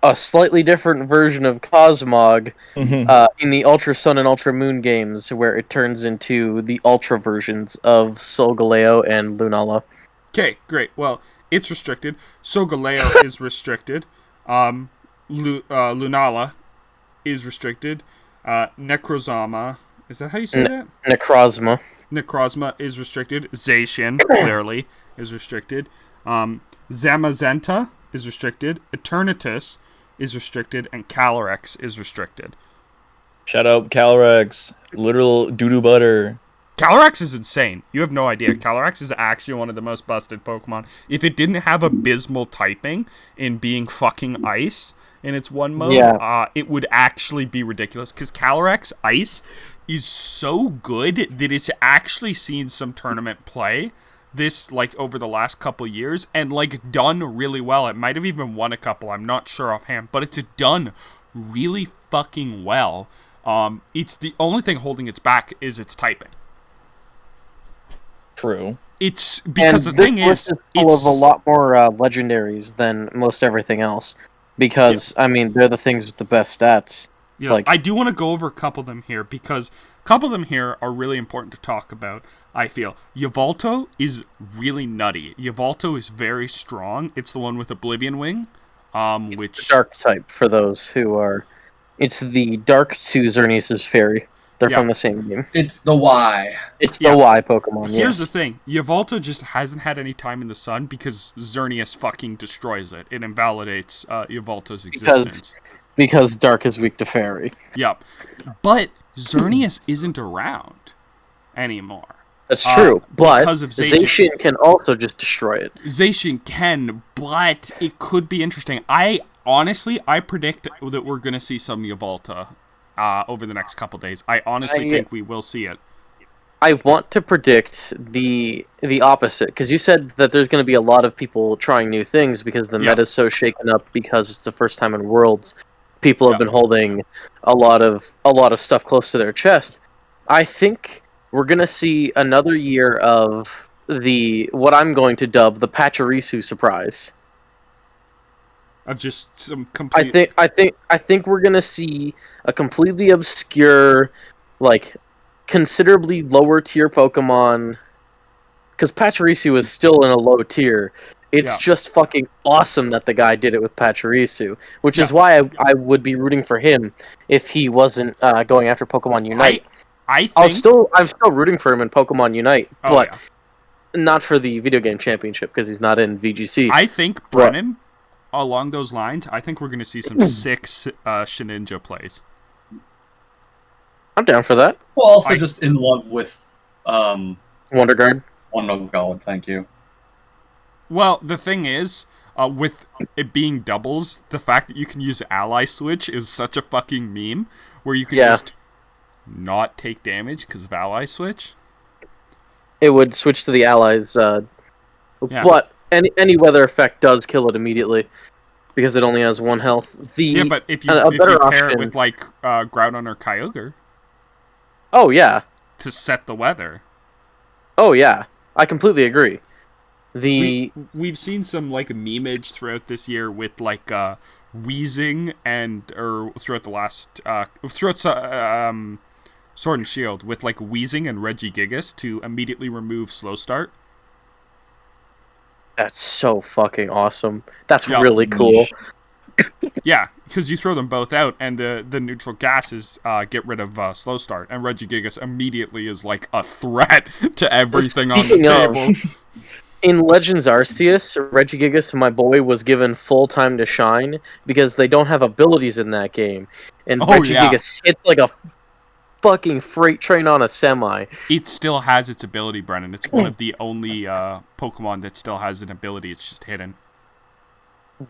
a slightly different version of Cosmog in the Ultra Sun and Ultra Moon games, where it turns into the Ultra versions of Solgaleo and Lunala. Okay, great. Well, it's restricted. Solgaleo is restricted. Lunala is restricted. Necrozma. Is that how you say that? Necrozma. Necrozma is restricted. Zacian, clearly, is restricted. Zamazenta is restricted, Eternatus is restricted, and Calyrex is restricted. Shout out Calyrex, literal doo-doo butter. Calyrex is insane. You have no idea. Calyrex is actually one of the most busted Pokemon. If it didn't have abysmal typing in being fucking ice in its one mode, it would actually be ridiculous. Because Calyrex Ice is so good that it's actually seen some tournament play this, like, over the last couple years, and, like, done really well. It might have even won a couple, I'm not sure offhand, but it's done really fucking well. It's the only thing holding its back is its typing. True. It's because and the thing is full it's of a lot more legendaries than most everything else. Because I mean, they're the things with the best stats. Yeah, like, I do want to go over a couple of them here because a couple of them here are really important to talk about. I feel Yveltal is really nutty. Yveltal is very strong. It's the one with Oblivion Wing, which the dark type for those who are. It's the dark to Xerneas' fairy. They're from the same game. It's the Y. It's the Y Pokemon. Here's the thing: Yveltal just hasn't had any time in the sun because Xerneas fucking destroys it. It invalidates Yveltal's existence. Because dark is weak to fairy. Yep, but Xerneas isn't around anymore. That's true, but because of Zacian can also just destroy it. Zacian can, but it could be interesting. I predict that we're going to see some Yveltal over the next couple days. I honestly think we will see it. I want to predict the opposite, because you said that there's going to be a lot of people trying new things because the meta's so shaken up because it's the first time in Worlds. People have been holding a lot of stuff close to their chest. I think we're going to see another year of what I'm going to dub the Pachirisu surprise. Of just some complete... I think we're going to see a completely obscure, like, considerably lower tier Pokemon, because Pachirisu is still in a low tier. It's just fucking awesome that the guy did it with Pachirisu, which is why I would be rooting for him if he wasn't going after Pokemon Unite. I'm still rooting for him in Pokemon Unite, but not for the video game championship because he's not in VGC. I think Brennan, along those lines, I think we're going to see some sick Shedinja plays. I'm down for that. Well, also just in love with Wonder Guard. Wonder Guard, thank you. Well, the thing is, with it being doubles, the fact that you can use Ally Switch is such a fucking meme, where you can just not take damage because of Ally Switch. It would switch to the allies, but any weather effect does kill it immediately because it only has 1 health. But if you pair it with like Groudon or Kyogre, to set the weather. Oh yeah, I completely agree. We've seen some like memeage throughout this year with like Weezing or throughout the last Sword and Shield with like Weezing and Regigigas to immediately remove Slow Start. That's so fucking awesome. That's really cool. Yeah, because you throw them both out, and the neutral gases get rid of Slow Start, and Regigigas immediately is like a threat to everything on the table. In Legends Arceus, Regigigas, my boy, was given full time to shine because they don't have abilities in that game, and Regigigas hits like a fucking freight train on a semi. It still has its ability, Brennan. It's one of the only Pokemon that still has an ability. It's just hidden.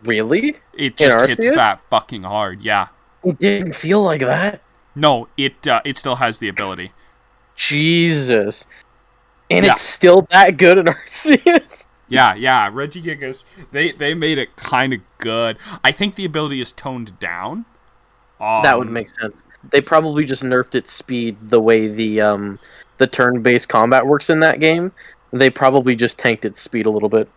Really? It just hits that fucking hard, yeah. It didn't feel like that. No, it still has the ability. Jesus. And it's still that good in Arceus? Yeah, Regigigas, they made it kind of good. I think the ability is toned down. That would make sense. They probably just nerfed its speed the way the turn-based combat works in that game. They probably just tanked its speed a little bit.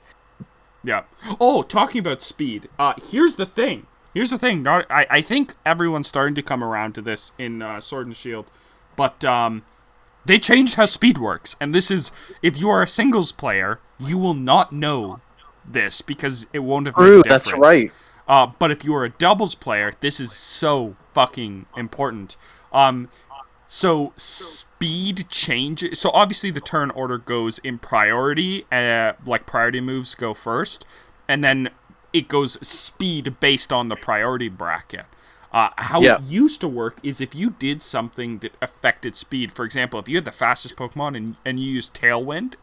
Yeah. Oh, talking about speed. Here's the thing. I think everyone's starting to come around to this in Sword and Shield, but they changed how speed works. And this is, if you are a singles player, you will not know this because it won't have made a difference. That's right. But if you are a doubles player, this is so fucking important. So speed changes. So obviously the turn order goes in priority. Like priority moves go first, and then it goes speed based on the priority bracket. How Yeah. it used to work is if you did something that affected speed. For example, if you had the fastest Pokemon and you used Tailwind,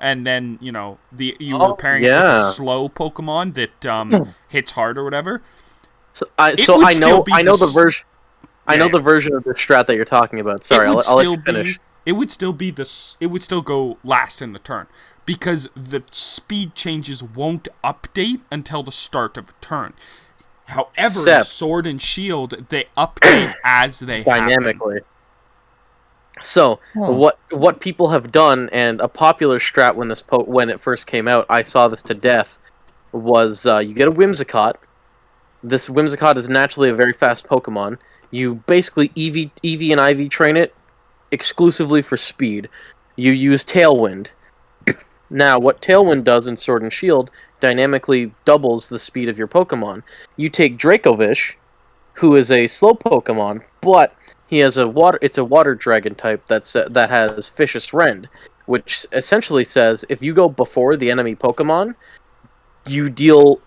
and then you were pairing it with a slow Pokemon that hits hard or whatever. I know the version. I know the version of the strat that you're talking about. Sorry, I'll let you finish. It would still go last in the turn because the speed changes won't update until the start of a turn. However, in Sword and Shield, they update as they dynamically. Happen. So what people have done, and a popular strat when it first came out, I saw this to death, was you get a Whimsicott. This Whimsicott is naturally a very fast Pokemon. You basically EV and IV train it exclusively for speed. You use Tailwind. Now, what Tailwind does in Sword and Shield dynamically doubles the speed of your Pokemon. You take Dracovish, who is a slow Pokemon, but he has it's a water dragon type that has Vicious Rend, which essentially says if you go before the enemy Pokemon, you deal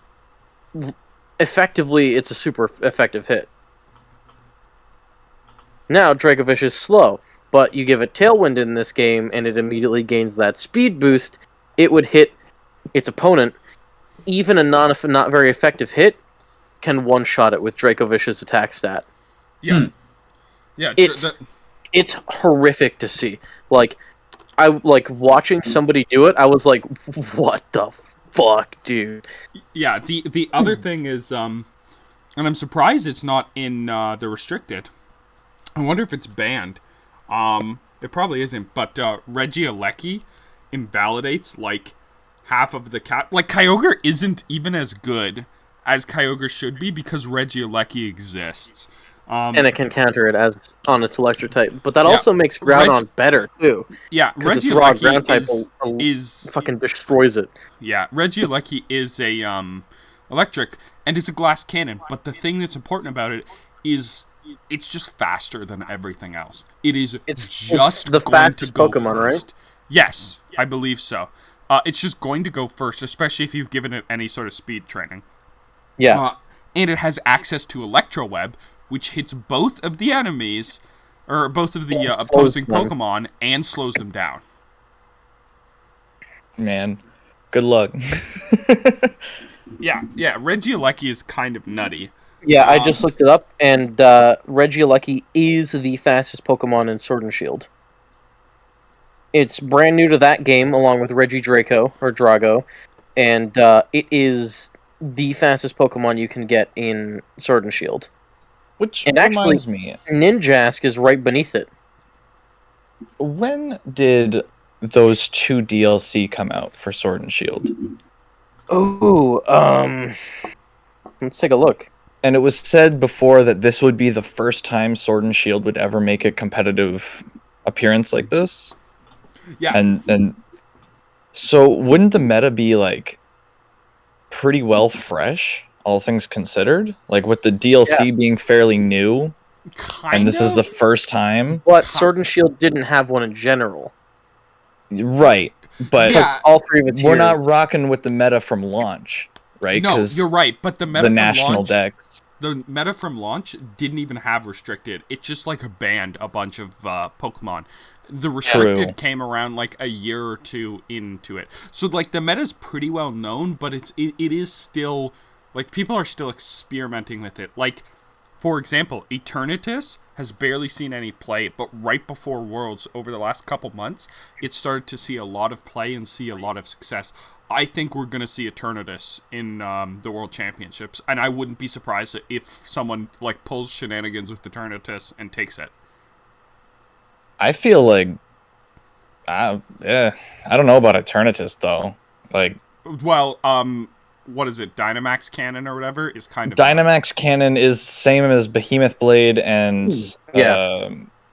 effectively, it's a super effective hit. Now, Dracovish is slow, but you give it Tailwind in this game, and it immediately gains that speed boost. It would hit its opponent. Even a not very effective hit can one-shot it with Dracovish's attack stat. Yeah. Yeah, it's horrific to see. I watching somebody do it, I was like, what the fuck, dude? Yeah, the other thing is, and I'm surprised it's not in the restricted. I wonder if it's banned. It probably isn't, but Regieleki invalidates half of the cat. Kyogre isn't even as good as Kyogre should be because Regieleki exists. And it can counter it as on its electric type, but that also makes Groudon better too. Yeah, Regieleki is fucking destroys it. Yeah, Regieleki is a electric and it's a glass cannon, but the thing that's important about it is it's just faster than everything else. It's the fastest Pokemon, right? Yes, I believe so. It's just going to go first, especially if you've given it any sort of speed training. Yeah. And it has access to Electro Web, which hits both of the enemies, or both of the opposing Pokemon, and slows them down. Man, good luck. Yeah, Regieleki is kind of nutty. Yeah, I just looked it up, and Regieleki is the fastest Pokemon in Sword and Shield. It's brand new to that game, along with Drago, and it is the fastest Pokemon you can get in Sword and Shield. Which reminds me, Ninjask is right beneath it. When did those 2 DLC come out for Sword and Shield? Let's take a look. And it was said before that this would be the first time Sword and Shield would ever make a competitive appearance like this. Yeah. And so wouldn't the meta be pretty well fresh, all things considered? With the DLC being fairly new, and this is the first time. But Sword and Shield didn't have one in general. Right, but all 3 of its we're not rocking with the meta from launch, right? No, you're right, but the meta the from national launch, decks. The meta from launch didn't even have restricted. It just banned a bunch of Pokemon. The restricted came around a year or 2 into it. So the meta's pretty well known, but it is still people are still experimenting with it. For example, Eternatus has barely seen any play, but right before Worlds over the last couple months, it started to see a lot of play and see a lot of success. I think we're going to see Eternatus in the World Championships, and I wouldn't be surprised if someone pulls shenanigans with Eternatus and takes it. I feel I don't know about Eternatus though. What is it? Dynamax Cannon or whatever is kind of Dynamax Cannon is same as Behemoth Blade and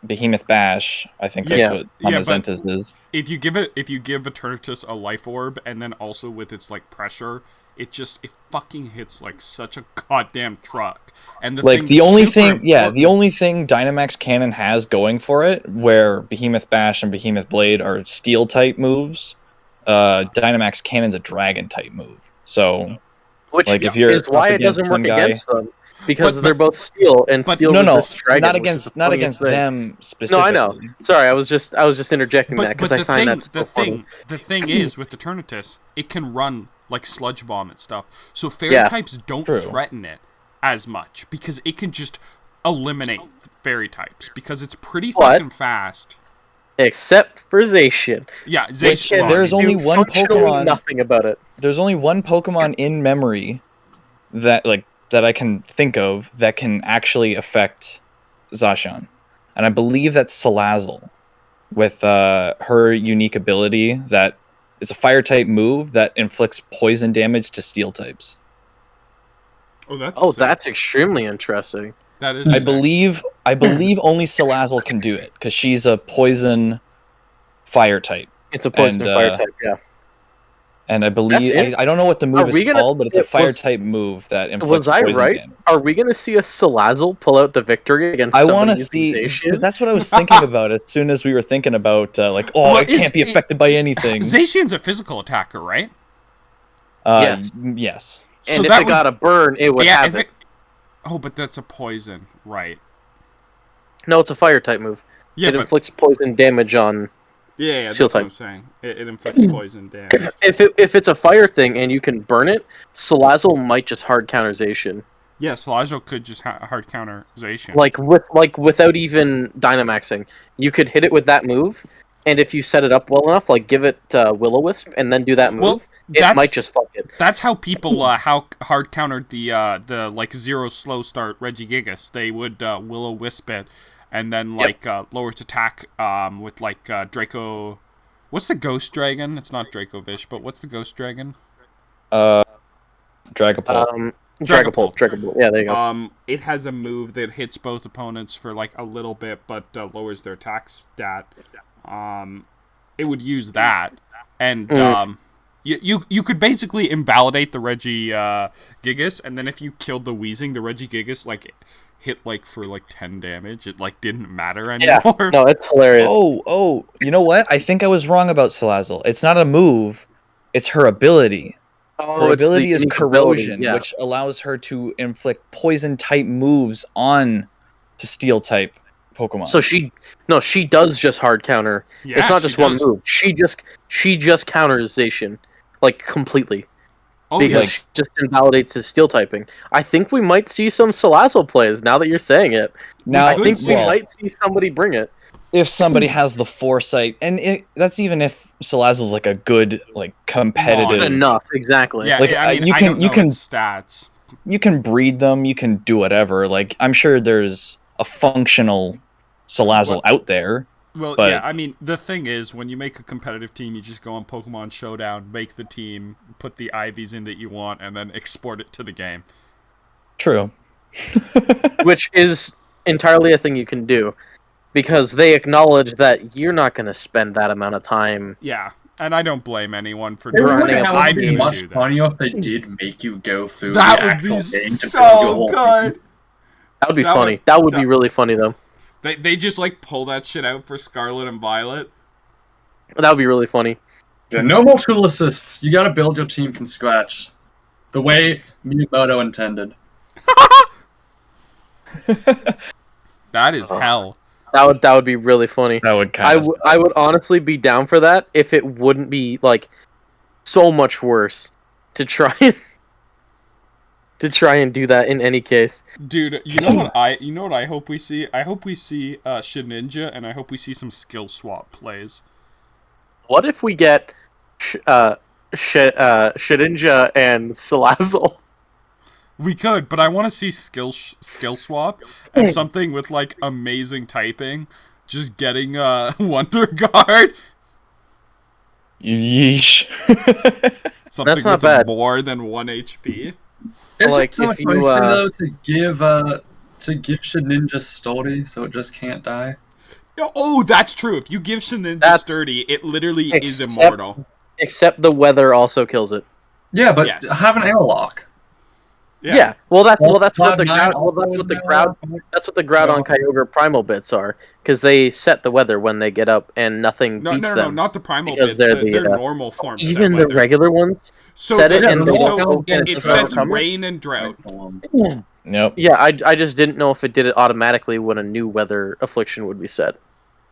Behemoth Bash. I think that's what Amazentis is. If you give Eternatus a life orb and then also with its pressure, it fucking hits such a goddamn truck. And the only thing Dynamax Cannon has going for it, where Behemoth Bash and Behemoth Blade are steel type moves, Dynamax Cannon's a dragon type move. So Which Like, if you're is why up it doesn't against work some guy- against them. Because But- they're both steel, and but- steel No, resists dragon. not which is against the not funniest against thing. them No, specifically. I know. Sorry, I was just interjecting that because I find that so funny. The thing is with the Eternatus, it can run like sludge bomb and stuff. So fairy Yeah. types don't True. threaten it as much because it can just eliminate fairy types because it's pretty What? fucking fast. Except for Zacian. Yeah, Which Zacian. can There's do only one functionally Pokemon- nothing about it. There's only one Pokemon in memory that I can think of that can actually affect Zacian, and I believe that's Salazzle, with her unique ability that is a fire type move that inflicts poison damage to steel types. Oh, That's extremely interesting. that is. I sick. believe only Salazzle can do it because she's a poison fire type, It's a poison And, fire type, yeah. and I believe it? I don't know what the move Are we is gonna- called, but it's a it fire was- type move that inflicts Was I poison right? damage. Are we gonna see a Salazzle pull out the victory against I want to see Zacian? because that's what I was thinking about as soon as we were thinking about Well, it can't be affected by anything. Zacian's a physical attacker, right? Yes. Yes. And So if that it got a burn, it would yeah. have If it. it. Oh, but that's a poison, right? No, it's a fire type move. Yeah, it but inflicts poison damage on. yeah, Steel that's what type. I'm saying. It inflicts poison damage. If it's a fire thing and you can burn it, Salazzle might just hard counter Zacian. Yeah, Salazzle could just hard counter Zacian. Without even Dynamaxing, you could hit it with that move, and if you set it up well enough, like give it Will-O-Wisp and then do that move, Well, it that's- might just fuck it. That's how people how hard countered the like zero slow start Regigigas. They would Will-O-Wisp it, and then like lower its attack with like Draco. What's the Ghost Dragon? It's not Dracovish, but what's the Ghost Dragon? Dragapult. Dragapult. Yeah, there you go. It has a move that hits both opponents for like a little bit, but lowers their attack stat. It would use that, and you could basically invalidate the Regigigas, and then if you killed the Weezing, the Regigigas like hit like for like 10 damage. It like didn't matter Yeah, anymore. no, it's hilarious. Oh, you know what? I think I was wrong about Salazzle. It's not a move; it's her ability. Oh, Her it's the ability is unique ability, corrosion, yeah. which allows her to inflict poison type moves on to steel type Pokemon. So she does just hard counter. Yeah, It's not she just one does. move. She just counters Zacian, like completely, Oh, because yeah. she just invalidates his steel typing. I think we might see some Salazzle plays now that you're saying it. now, I think we well, might see somebody bring it. if somebody has the foresight, and that's even if Salazzle's like a good, like competitive. Good enough, exactly. Yeah, like, I mean, you I can- don't you know can- its stats. You can breed them. You can do whatever. Like, I'm sure there's a functional Salazzle Well- out there. Well, But- yeah, I mean, the thing is, when you make a competitive team, you just go on Pokemon Showdown, make the team, put the IVs in that you want, and then export it to the game. True. Which is entirely a thing you can do, because they acknowledge that you're not going to spend that amount of time. Yeah, and I don't blame anyone for It doing Grinding would up it. the I'm be game. gonna much do that. funnier if they did make you go through That the would actual be game to build your so whole team. good. That would be That funny. would- That would be really funny, though. They just like pull that shit out for Scarlet and Violet. That would be really funny. Yeah, no more tool assists. You gotta build your team from scratch. The way Miyamoto intended. That is hell. That would be really funny. That would I would honestly be down for that if it wouldn't be like so much worse to try and do that in any case. Dude, you know what I hope we see? I hope we see Shedinja, and I hope we see some skill swap plays. What if we get Shedinja and Salazzle? We could, but I want to see skill swap and something with like amazing typing. Just getting Wonder Guard. Yeesh. Something That's not with bad. more than 1 HP. Is Like, it so if much you, wasted, though, to give Shedinja story so it just can't die? Oh, that's true. If you give Shedinja That's- sturdy, it literally is Except- immortal. Except the weather also kills it. Yeah, but Yes. have an airlock. Yeah. Well, that's what the Cloud9 that's what the Groudon Kyogre primal bits are, because they set the weather when they get up, and nothing beats them. Not the primal because bits. they're Their the normal forms. even set the weather. regular ones So set the- it, and so and it it's sets overcome it. rain and drought. Yep. Yeah, I just didn't know if it did it automatically when a new weather affliction would be set.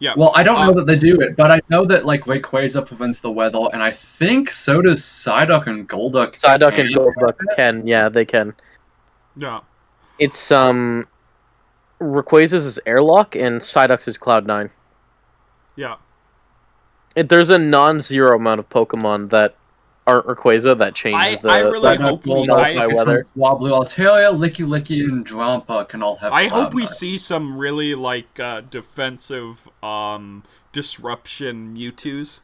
Yeah. Well, I don't know that they do it, but I know that like Rayquaza prevents the weather, and I think so does Psyduck and Golduck. Psyduck and Golduck can, yeah, they can. Yeah. It's Rayquaza's is Airlock and Psyduck's is Cloud9. Yeah. There's a non-zero amount of Pokemon that aren't Rayquaza that change I really the hope we. weather. Swablu, Altaria, Licky, and Drampa can all have. I hope we Cloud9. see some really defensive disruption Mewtwo's.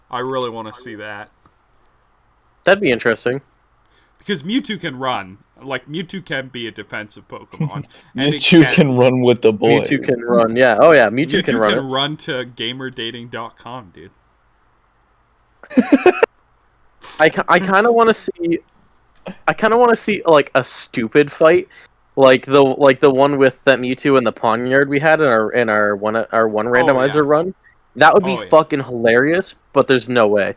I really want to see that. That'd be interesting. Because Mewtwo can run. Like, Mewtwo can be a defensive Pokemon. And it Mewtwo can run with the boys. Mewtwo can run, yeah. Oh yeah, Mewtwo can run. run to gamerdating.com, dude. I kind of want to see. I kind of want to see like a stupid fight, like the one with that Mewtwo and the Ponyard we had in our one randomizer run. That would be fucking hilarious, but there's no way.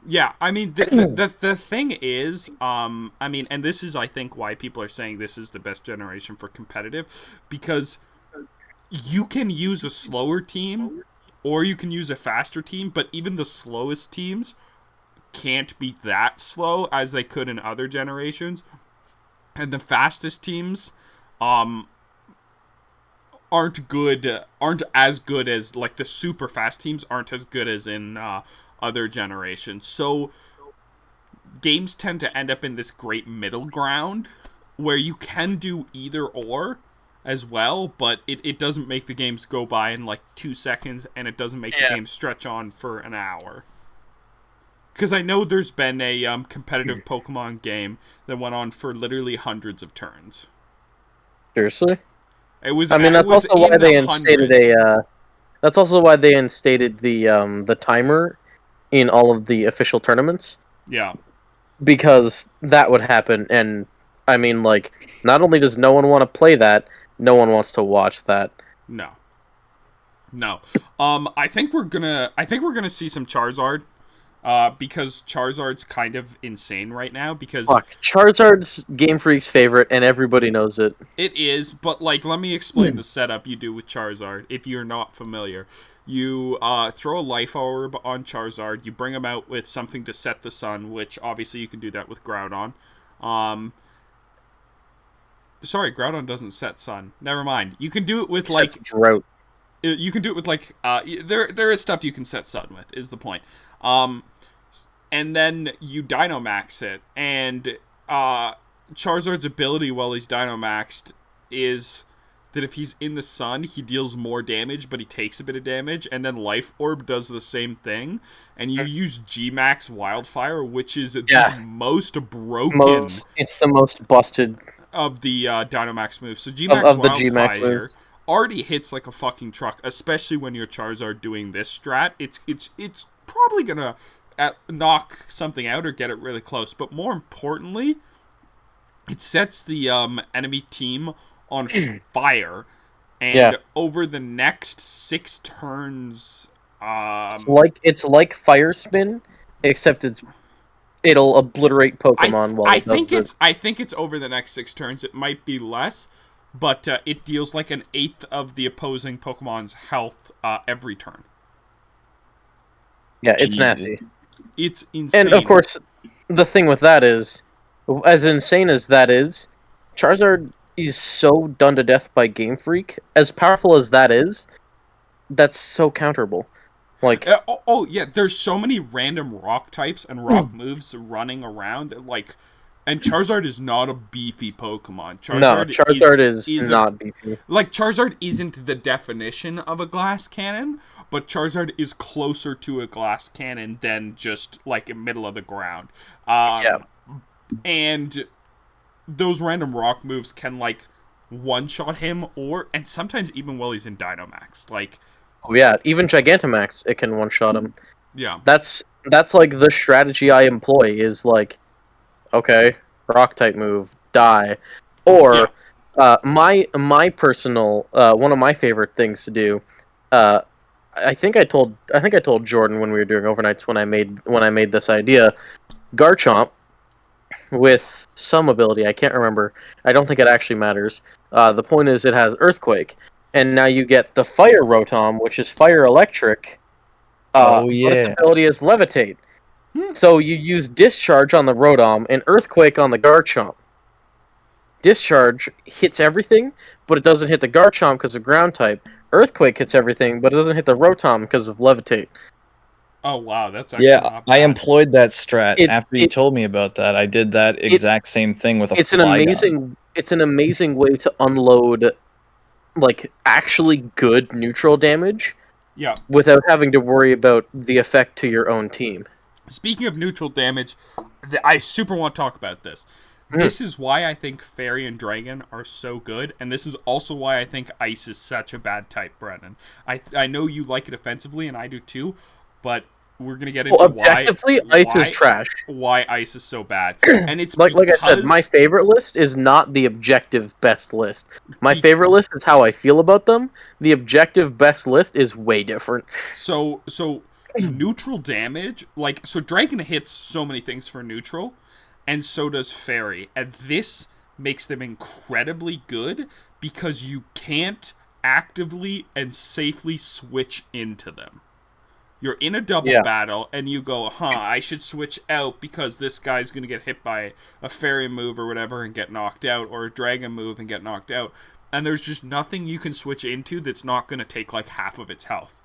Yeah, I mean the thing is, I mean, and this is I think why people are saying this is the best generation for competitive, because you can use a slower team or you can use a faster team, but even the slowest teams can't be that slow as they could in other generations, and the fastest teams aren't as good as, like, the super fast teams aren't as good as in other generations. So games tend to end up in this great middle ground where you can do either or as well, but it doesn't make the games go by in like 2 seconds, and it doesn't make the game stretch on for an hour. Because I know there's been a competitive Pokemon game that went on for literally hundreds of turns. Seriously? It was. I mean, that's also why they instated That's also why they instated the timer in all of the official tournaments. Yeah. Because that would happen, and I mean, like, not only does no one want to play that, no one wants to watch that. No. I think we're gonna see some Charizard. Because Charizard's kind of insane right now, because... Fuck, Charizard's Game Freak's favorite, and everybody knows it. It is, but, like, let me explain the setup you do with Charizard, if you're not familiar. You throw a Life Orb on Charizard, you bring him out with something to set the sun, which, obviously, you can do that with Groudon. Sorry, Groudon doesn't set sun. Never mind. You can do it with, like... Drought. You can do it with, like... there is stuff you can set sun with, is the point. And then you Dynamax it, and Charizard's ability while he's Dynamaxed is that if he's in the sun, he deals more damage, but he takes a bit of damage, and then Life Orb does the same thing, and you use G-Max Wildfire, which is the most broken... it's the most busted... of the Dynamax moves. So G-Max Wildfire already hits like a fucking truck, especially when you're Charizard doing this strat. It's probably gonna... knock something out or get it really close, but more importantly, it sets the enemy team on fire, and over the next 6 turns, it's like Fire Spin, except it'll obliterate Pokemon I think it's over the next 6 turns. It might be less, but it deals like an 1/8 of the opposing Pokemon's health every turn. Yeah, it's nasty. It's insane. And, of course, the thing with that is, as insane as that is, Charizard is so done to death by Game Freak. As powerful as that is, that's so counterable. Like, yeah, there's so many random rock types and rock moves running around, like... And Charizard is not a beefy Pokemon. Charizard is not beefy. Like, Charizard isn't the definition of a glass cannon, but Charizard is closer to a glass cannon than just, like, in middle of the ground. And those random rock moves can, like, one-shot him, and sometimes even while he's in Dynamax. Like... Oh, yeah, even Gigantamax, it can one-shot him. Yeah. That's, like, the strategy I employ, is, like... Okay, rock type move. die. Or my personal one of my favorite things to do. I think I told Jordan when we were doing overnights when I made this idea. Garchomp with some ability, I can't remember. I don't think it actually matters. The point is it has Earthquake, and now you get the Fire Rotom, which is Fire Electric. Oh, But its yeah. ability is Levitate. So you use Discharge on the Rotom and Earthquake on the Garchomp. Discharge hits everything, but it doesn't hit the Garchomp because of Ground type. Earthquake hits everything, but it doesn't hit the Rotom because of Levitate. Oh wow, that's actually Yeah, not I bad. employed that strat It- after you it- told me about that. I did that exact same thing with a It's an Flygon. amazing way to unload like actually good neutral damage Yeah. without having to worry about the effect to your own team. Speaking of neutral damage, I super want to talk about this. This is why I think Fairy and Dragon are so good, and this is also why I think Ice is such a bad type, Brennan. I know you like it offensively, and I do too, but we're gonna get into Well, objectively, Ice is trash. Why Ice is so bad, and it's Like I said, because- my favorite list is not the objective best list. My favorite list is how I feel about them. The objective best list is way different. So neutral damage, so Dragon hits so many things for neutral, and so does Fairy, and this makes them incredibly good because you can't actively and safely switch into them. You're in a double battle, and you go, I should switch out because this guy's going to get hit by a Fairy move or whatever and get knocked out, or a Dragon move and get knocked out. And there's just nothing you can switch into that's not going to take like half of its health.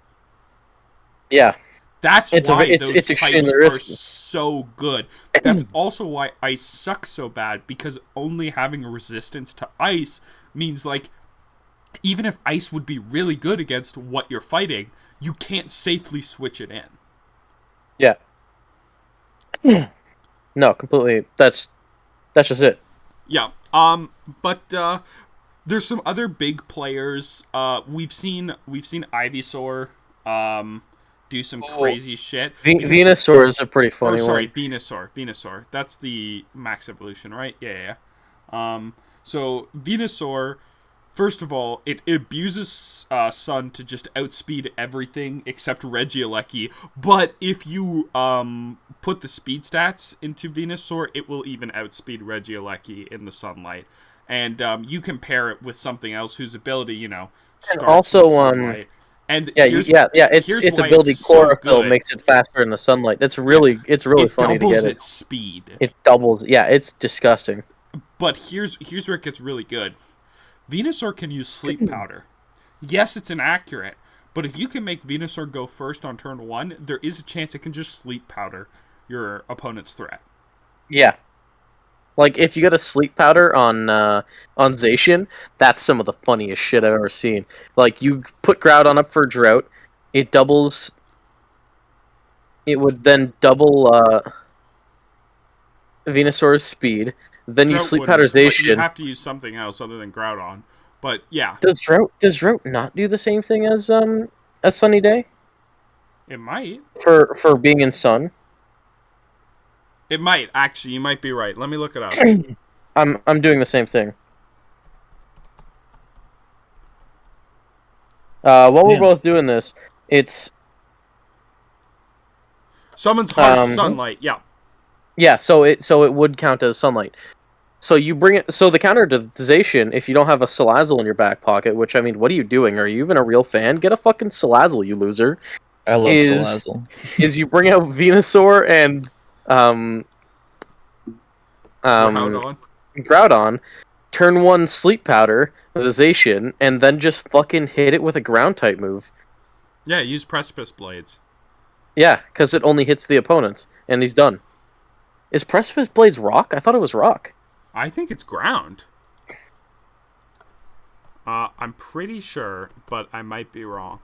Yeah. That's why those types extremely are risky. so good. That's also why Ice sucks so bad, because only having a resistance to Ice means, like, even if Ice would be really good against what you're fighting, you can't safely switch it in. Yeah. No, completely. That's just it. Yeah. But there's some other big players. We've seen Ivysaur do some crazy shit. Venusaur is a pretty funny one. Venusaur. That's the max evolution, right? Yeah. So Venusaur, first of all, it abuses Sun to just outspeed everything except Regieleki. But if you put the speed stats into Venusaur, it will even outspeed Regieleki in the sunlight. And you compare it with something else whose ability, starts also, with sunlight. And its ability Chlorophyll makes it faster in the sunlight. It's really funny to get it. It doubles its speed. It doubles. Yeah, it's disgusting. But here's where it gets really good. Venusaur can use Sleep Powder. Yes, it's inaccurate, but if you can make Venusaur go first on turn 1, there is a chance it can just Sleep Powder your opponent's threat. Yeah. Like, if you get a Sleep Powder on Zacian, that's some of the funniest shit I've ever seen. Like, you put Groudon up for Drought, it doubles... It would then double Venusaur's speed, then you Sleep Powder Zacian. You have to use something else other than Groudon. But, yeah. Does Drought not do the same thing as Sunny Day? It might. For being in Sun? It might, actually. You might be right. Let me look it up. I'm doing the same thing. While we're both doing this, it's... Summons Harsh Sunlight, yeah. Yeah, so it would count as Sunlight. So you bring it... So the counter to Zacian, if you don't have a Salazzle in your back pocket, which, I mean, what are you doing? Are you even a real fan? Get a fucking Salazzle, you loser. I love Salazzle. Is you bring out Venusaur and... Groudon, turn 1 Sleep Powder with a Zacian, and then just fucking hit it with a ground type move. Yeah, use Precipice Blades. Yeah, because it only hits the opponents, and he's done. Is Precipice Blades rock? I thought it was rock. I think it's ground. I'm pretty sure, but I might be wrong.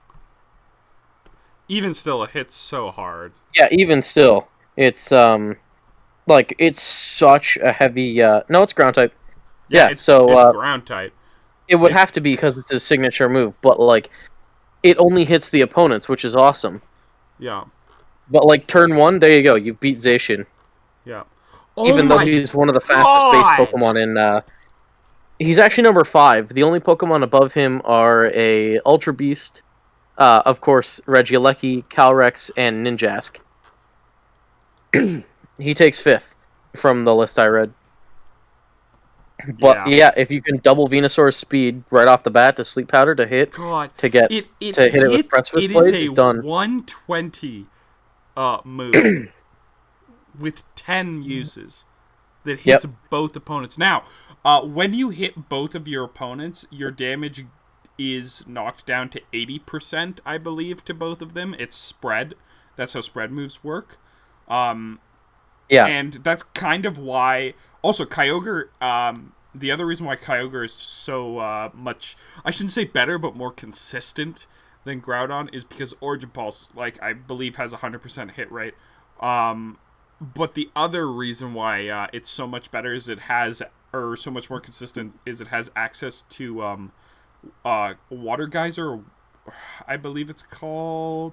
Even still, it hits so hard. Yeah, even still. It's, like, it's such a heavy, no, it's ground type. Yeah, it's ground type. It would have to be because it's his signature move, but, like, it only hits the opponents, which is awesome. Yeah. But, like, turn 1, there you go, you've beat Zacian. Yeah. even though he's one of the fastest based Pokemon in. He's actually number 5. The only Pokemon above him are a Ultra Beast, of course, Regieleki, Calyrex, and Ninjask. He takes 5th from the list I read. But yeah, if you can double Venusaur's speed right off the bat to Sleep Powder to hit, to hit it with Precipice Blades, it's done. 120 move with 10 uses that hits both opponents. Now, when you hit both of your opponents, your damage is knocked down to 80%, I believe, to both of them. It's spread. That's how spread moves work. And that's kind of why... Also, Kyogre... the other reason why Kyogre is so much... I shouldn't say better, but more consistent than Groudon is because Origin Pulse, like, I believe has 100% hit rate. But the other reason why it's so much better is it has... Or so much more consistent is it has access to Water Geyser, I believe it's called...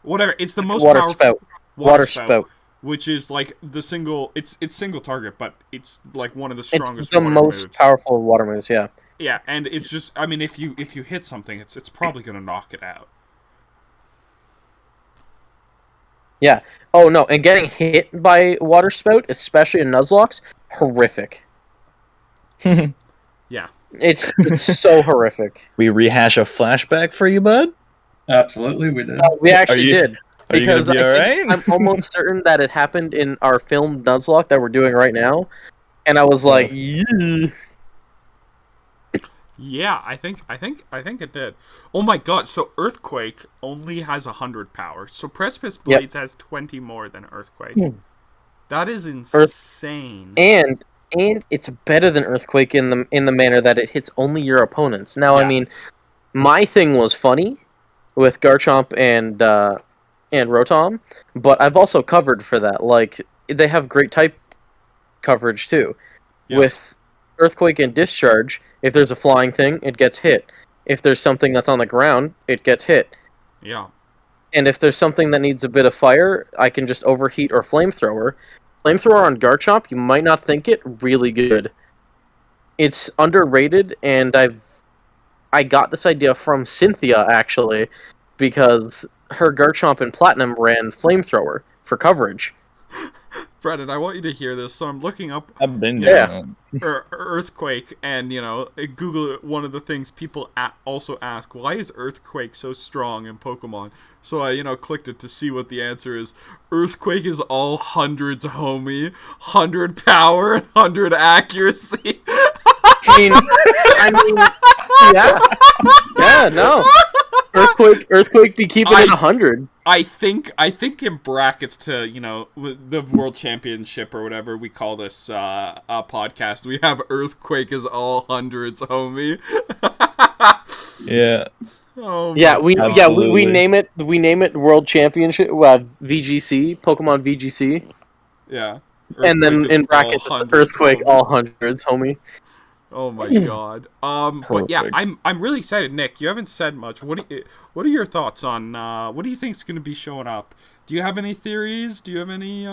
Whatever, it's the most Water powerful... Spout. Water Spout. Which is like the single... It's single target, but it's like one of the strongest It's the water most moves. powerful water moves, yeah. Yeah, and it's just... I mean, if you hit something, it's probably going to knock it out. Yeah. Oh, no, and getting hit by Water Spout, especially in Nuzlocke, horrific. Yeah. It's so horrific. We rehash a flashback for you, bud? Absolutely, we did. We actually did. Are you gonna Because be alright? I'm almost certain that it happened in our film Nuzlocke that we're doing right now. And I was like, yeah. Yeah, I think it did. Oh my god, so Earthquake only has 100 power. So Precipice Blades has 20 more than Earthquake. That is insane. And it's better than Earthquake in the manner that it hits only your opponents. Now, I mean, my thing was funny with Garchomp and Rotom, but I've also covered for that. Like, they have great type coverage too. Yeah. With Earthquake and Discharge, if there's a flying thing, it gets hit. If there's something that's on the ground, it gets hit. Yeah. And if there's something that needs a bit of fire, I can just overheat or Flamethrower. Flamethrower on Garchomp, you might not think it, really good. It's underrated, and I got this idea from Cynthia, actually, because her Garchomp in Platinum ran Flamethrower for coverage. Brennan, I want you to hear this. So I'm looking up I've been doing Earthquake, and, you know, Google it. One of the things people also ask, why is Earthquake so strong in Pokemon? So I, clicked it to see what the answer is. Earthquake is all hundreds, homie. 100 power and 100 accuracy. I mean, yeah. Yeah, no. Earthquake be keeping it 100. I think in brackets to, the World Championship or whatever we call this podcast, we have Earthquake is all hundreds, homie. Yeah. Oh yeah, we name it World Championship VGC, Pokemon VGC. Yeah. And then in brackets it's Earthquake all hundreds, homie. Oh my god. But yeah, I'm really excited. Nick, you haven't said much. What are your thoughts on what do you think is going to be showing up? Do you have any theories? Do you have any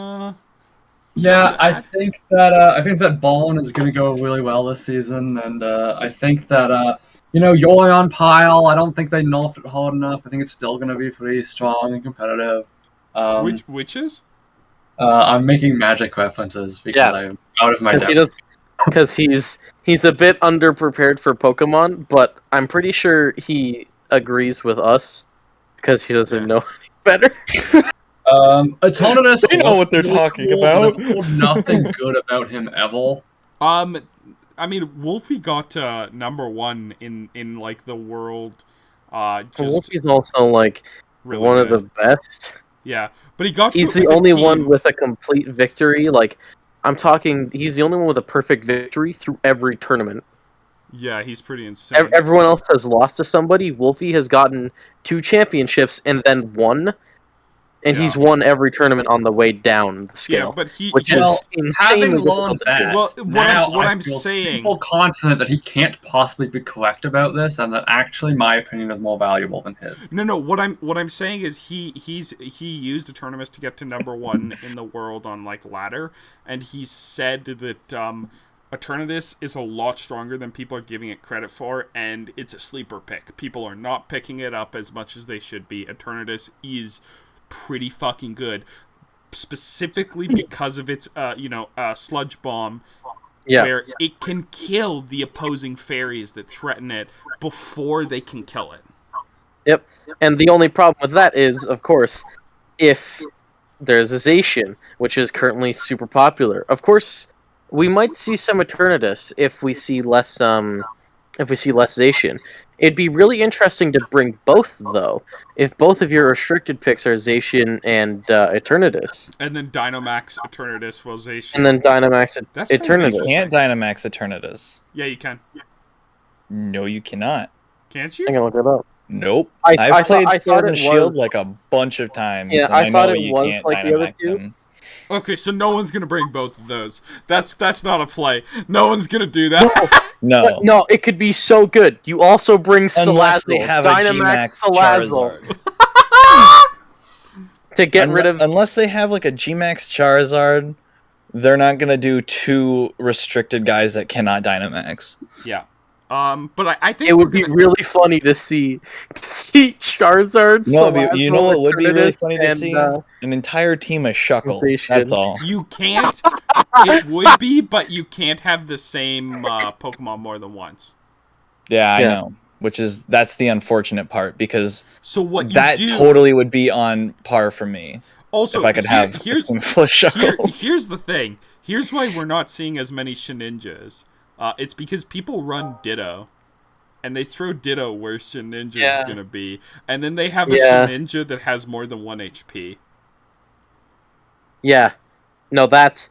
Yeah, I think that Ballin is going to go really well this season, and I think that Yolion Pile, I don't think they nerfed it hard enough. I think it's still going to be pretty strong and competitive. Which is? I'm making Magic references because I'm out of my depth. Because he's a bit underprepared for Pokemon, but I'm pretty sure he agrees with us because he doesn't know any better. Eternatus, they know what they're talking about. Nothing good about him ever. I mean, Wolfie got number 1 in like the world. Wolfie's also like really one good. Of the best. Yeah, but he's the only one with a complete victory. Like, I'm talking, he's the only one with a perfect victory through every tournament. Yeah, he's pretty insane. Everyone else has lost to somebody. Wolfie has gotten 2 championships and then won. and he's won every tournament on the way down the scale. Yeah, but he which well, is insanely having won difficult to that, do. Well, what now I'm I feel saying- super confident that he can't possibly be correct about this, and that actually my opinion is more valuable than his. No. What I'm saying is he used the tournaments to get to #1 in the world on like ladder, and he said that Eternatus is a lot stronger than people are giving it credit for, and it's a sleeper pick. People are not picking it up as much as they should be. Eternatus is pretty fucking good, specifically because of its sludge bomb, where it can kill the opposing fairies that threaten it before they can kill it. Yep. And the only problem with that is, of course, if there's a Zacian, which is currently super popular. Of course, we might see some Eternatus if we see less Zacian. It'd be really interesting to bring both, though, if both of your restricted picks are Zacian and Eternatus. And then Dynamax Eternatus will Zacian. And then Dynamax That's pretty Eternatus. You can't Dynamax Eternatus. Yeah, you can. No, you cannot. Can't I'm you? gonna look it up. Nope. I I've played thought Sword it and Shield was- like a bunch of times. Yeah, and I thought know it you was can't like the other Dynamax two. them. Okay, so no one's gonna bring both of those. That's not a play. No one's gonna do that. No. But no, it could be so good. You also bring Unless they Salazzle, have a Dynamax Gmax Salazzle, Charizard. to get rid of. Unless they have like a Gmax Charizard, they're not gonna do two restricted guys that cannot Dynamax. Yeah. But I think It would we're be gonna- really funny to see Charizard. No, you know what would be really Eternatus, funny to and, see? An entire team of Shuckle. Zacian. That's all. You can't. It would be, but you can't have the same Pokemon more than once. Yeah, I Yeah. know. That's the unfortunate part because So what you that do? totally would be on par for me Also, if I could have a here's team full of Shuckles. here's the thing. Here's why we're not seeing as many Shedinjas. It's because people run Ditto, and they throw Ditto where Shedinja is gonna be, and then they have a Shedinja that has more than 1 HP. Yeah, no, that's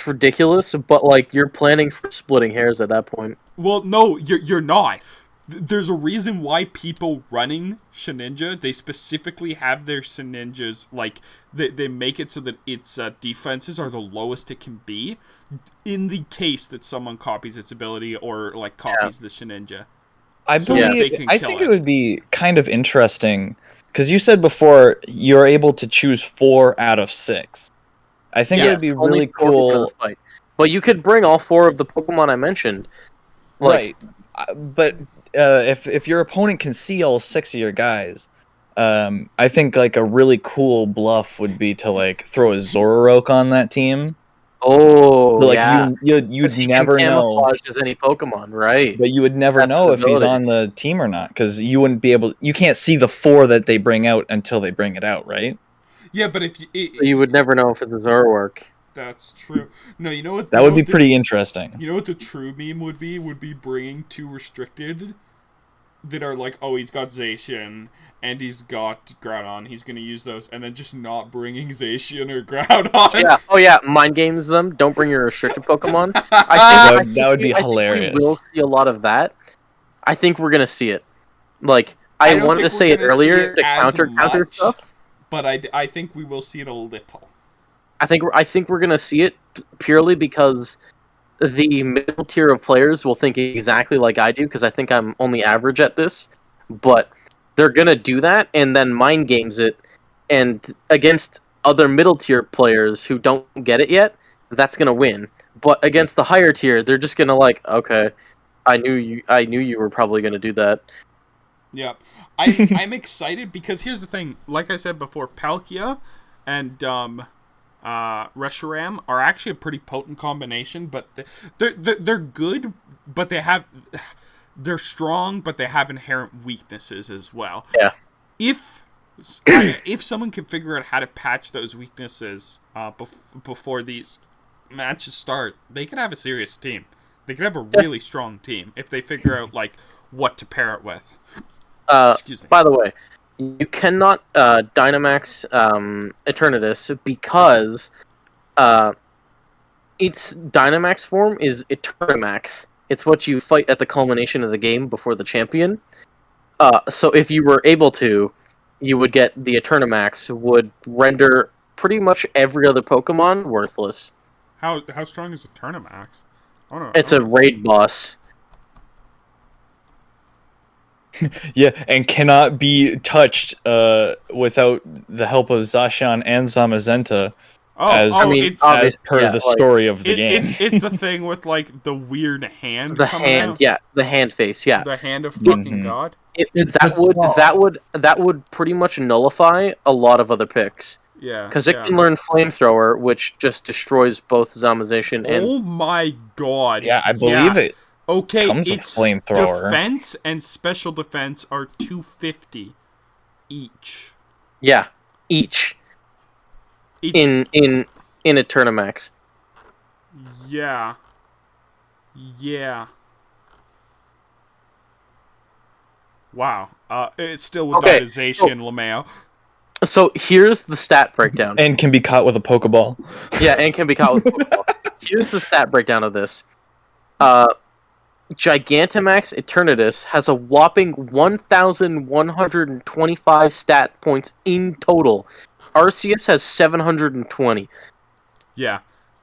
ridiculous. But like, you're planning for splitting hairs at that point. Well, no, you're not. There's a reason why people running Shedinja, they specifically have their Shedinjas, like, they make it so that its defenses are the lowest it can be, in the case that someone copies its ability or, like, copies the Shedinja. I So believe. they can I kill think it. it would be kind of interesting because you said before you're able to choose 4 out of 6. I think Yeah, it would be Only really 4 people in cool. the fight. But you could bring all 4 of the Pokemon I mentioned. Like, Right. But if your opponent can see all 6 of your guys, I think like a really cool bluff would be to like throw a Zoroark on that team. oh, But, like yeah. you'd 'Cause he never can know, camouflage as any Pokemon, right? but you would never That's know his if he's ability. on the team or not because you wouldn't be able. You can't see the 4 that they bring out until they bring it out, right? Yeah, but if you... You would never know if it's a Zoroark. That's true. No, you know what? That you would know be what the- pretty interesting. You know what the true meme would be? Would be bringing 2 restricted that are like, oh, he's got Zacian and he's got Groudon. He's gonna use those, and then just not bringing Zacian or Groudon. Yeah. Oh yeah. Mind games them. Don't bring your restricted Pokemon. That would be I think hilarious. we will see a lot of that. I think we're gonna see it. Like I I don't wanted to think say we're it gonna see earlier it to as counter much. stuff. But I think we will see it a little. I think we're gonna see it purely because the middle tier of players will think exactly like I do because I think I'm only average at this, but they're gonna do that and then mind games it, and against other middle tier players who don't get it yet, that's gonna win. But against the higher tier, they're just gonna like, okay, I knew you were probably gonna do that. Yep. I'm excited because here's the thing. Like I said before, Palkia and Reshiram are actually a pretty potent combination, but they're good, but they're strong, but they have inherent weaknesses as well. Yeah. If someone can figure out how to patch those weaknesses before these matches start, they could have a serious team. They could have a really strong team if they figure out like what to pair it with. Excuse me. By the way, you cannot Dynamax Eternatus because its Dynamax form is Eternamax. It's what you fight at the culmination of the game before the champion. So if you were able to, you would get the Eternamax would render pretty much every other Pokemon worthless. How strong is the Eternamax? Oh, no, It's a raid boss. Yeah, and cannot be touched without the help of Zacian and Zamazenta. As per the story of the game. It's the thing with like the weird hand. The hand, out. Yeah, the hand face, yeah. The hand of fucking God. That would pretty much nullify a lot of other picks. Yeah, because it can learn Flamethrower, which just destroys both Zamazation and. Oh my God! Yeah, I believe it. Okay, comes with Flamethrower. Defense and special defense are 250 each. Yeah, each. In Eternamax. Yeah. Wow. It's still with Dynazation, LeMayo. So here's the stat breakdown. And can be caught with a Pokeball. Yeah, and can be caught with a Pokeball. Here's the stat breakdown of this. Gigantamax Eternatus has a whopping 1,125 stat points in total. Arceus has 720. Yeah.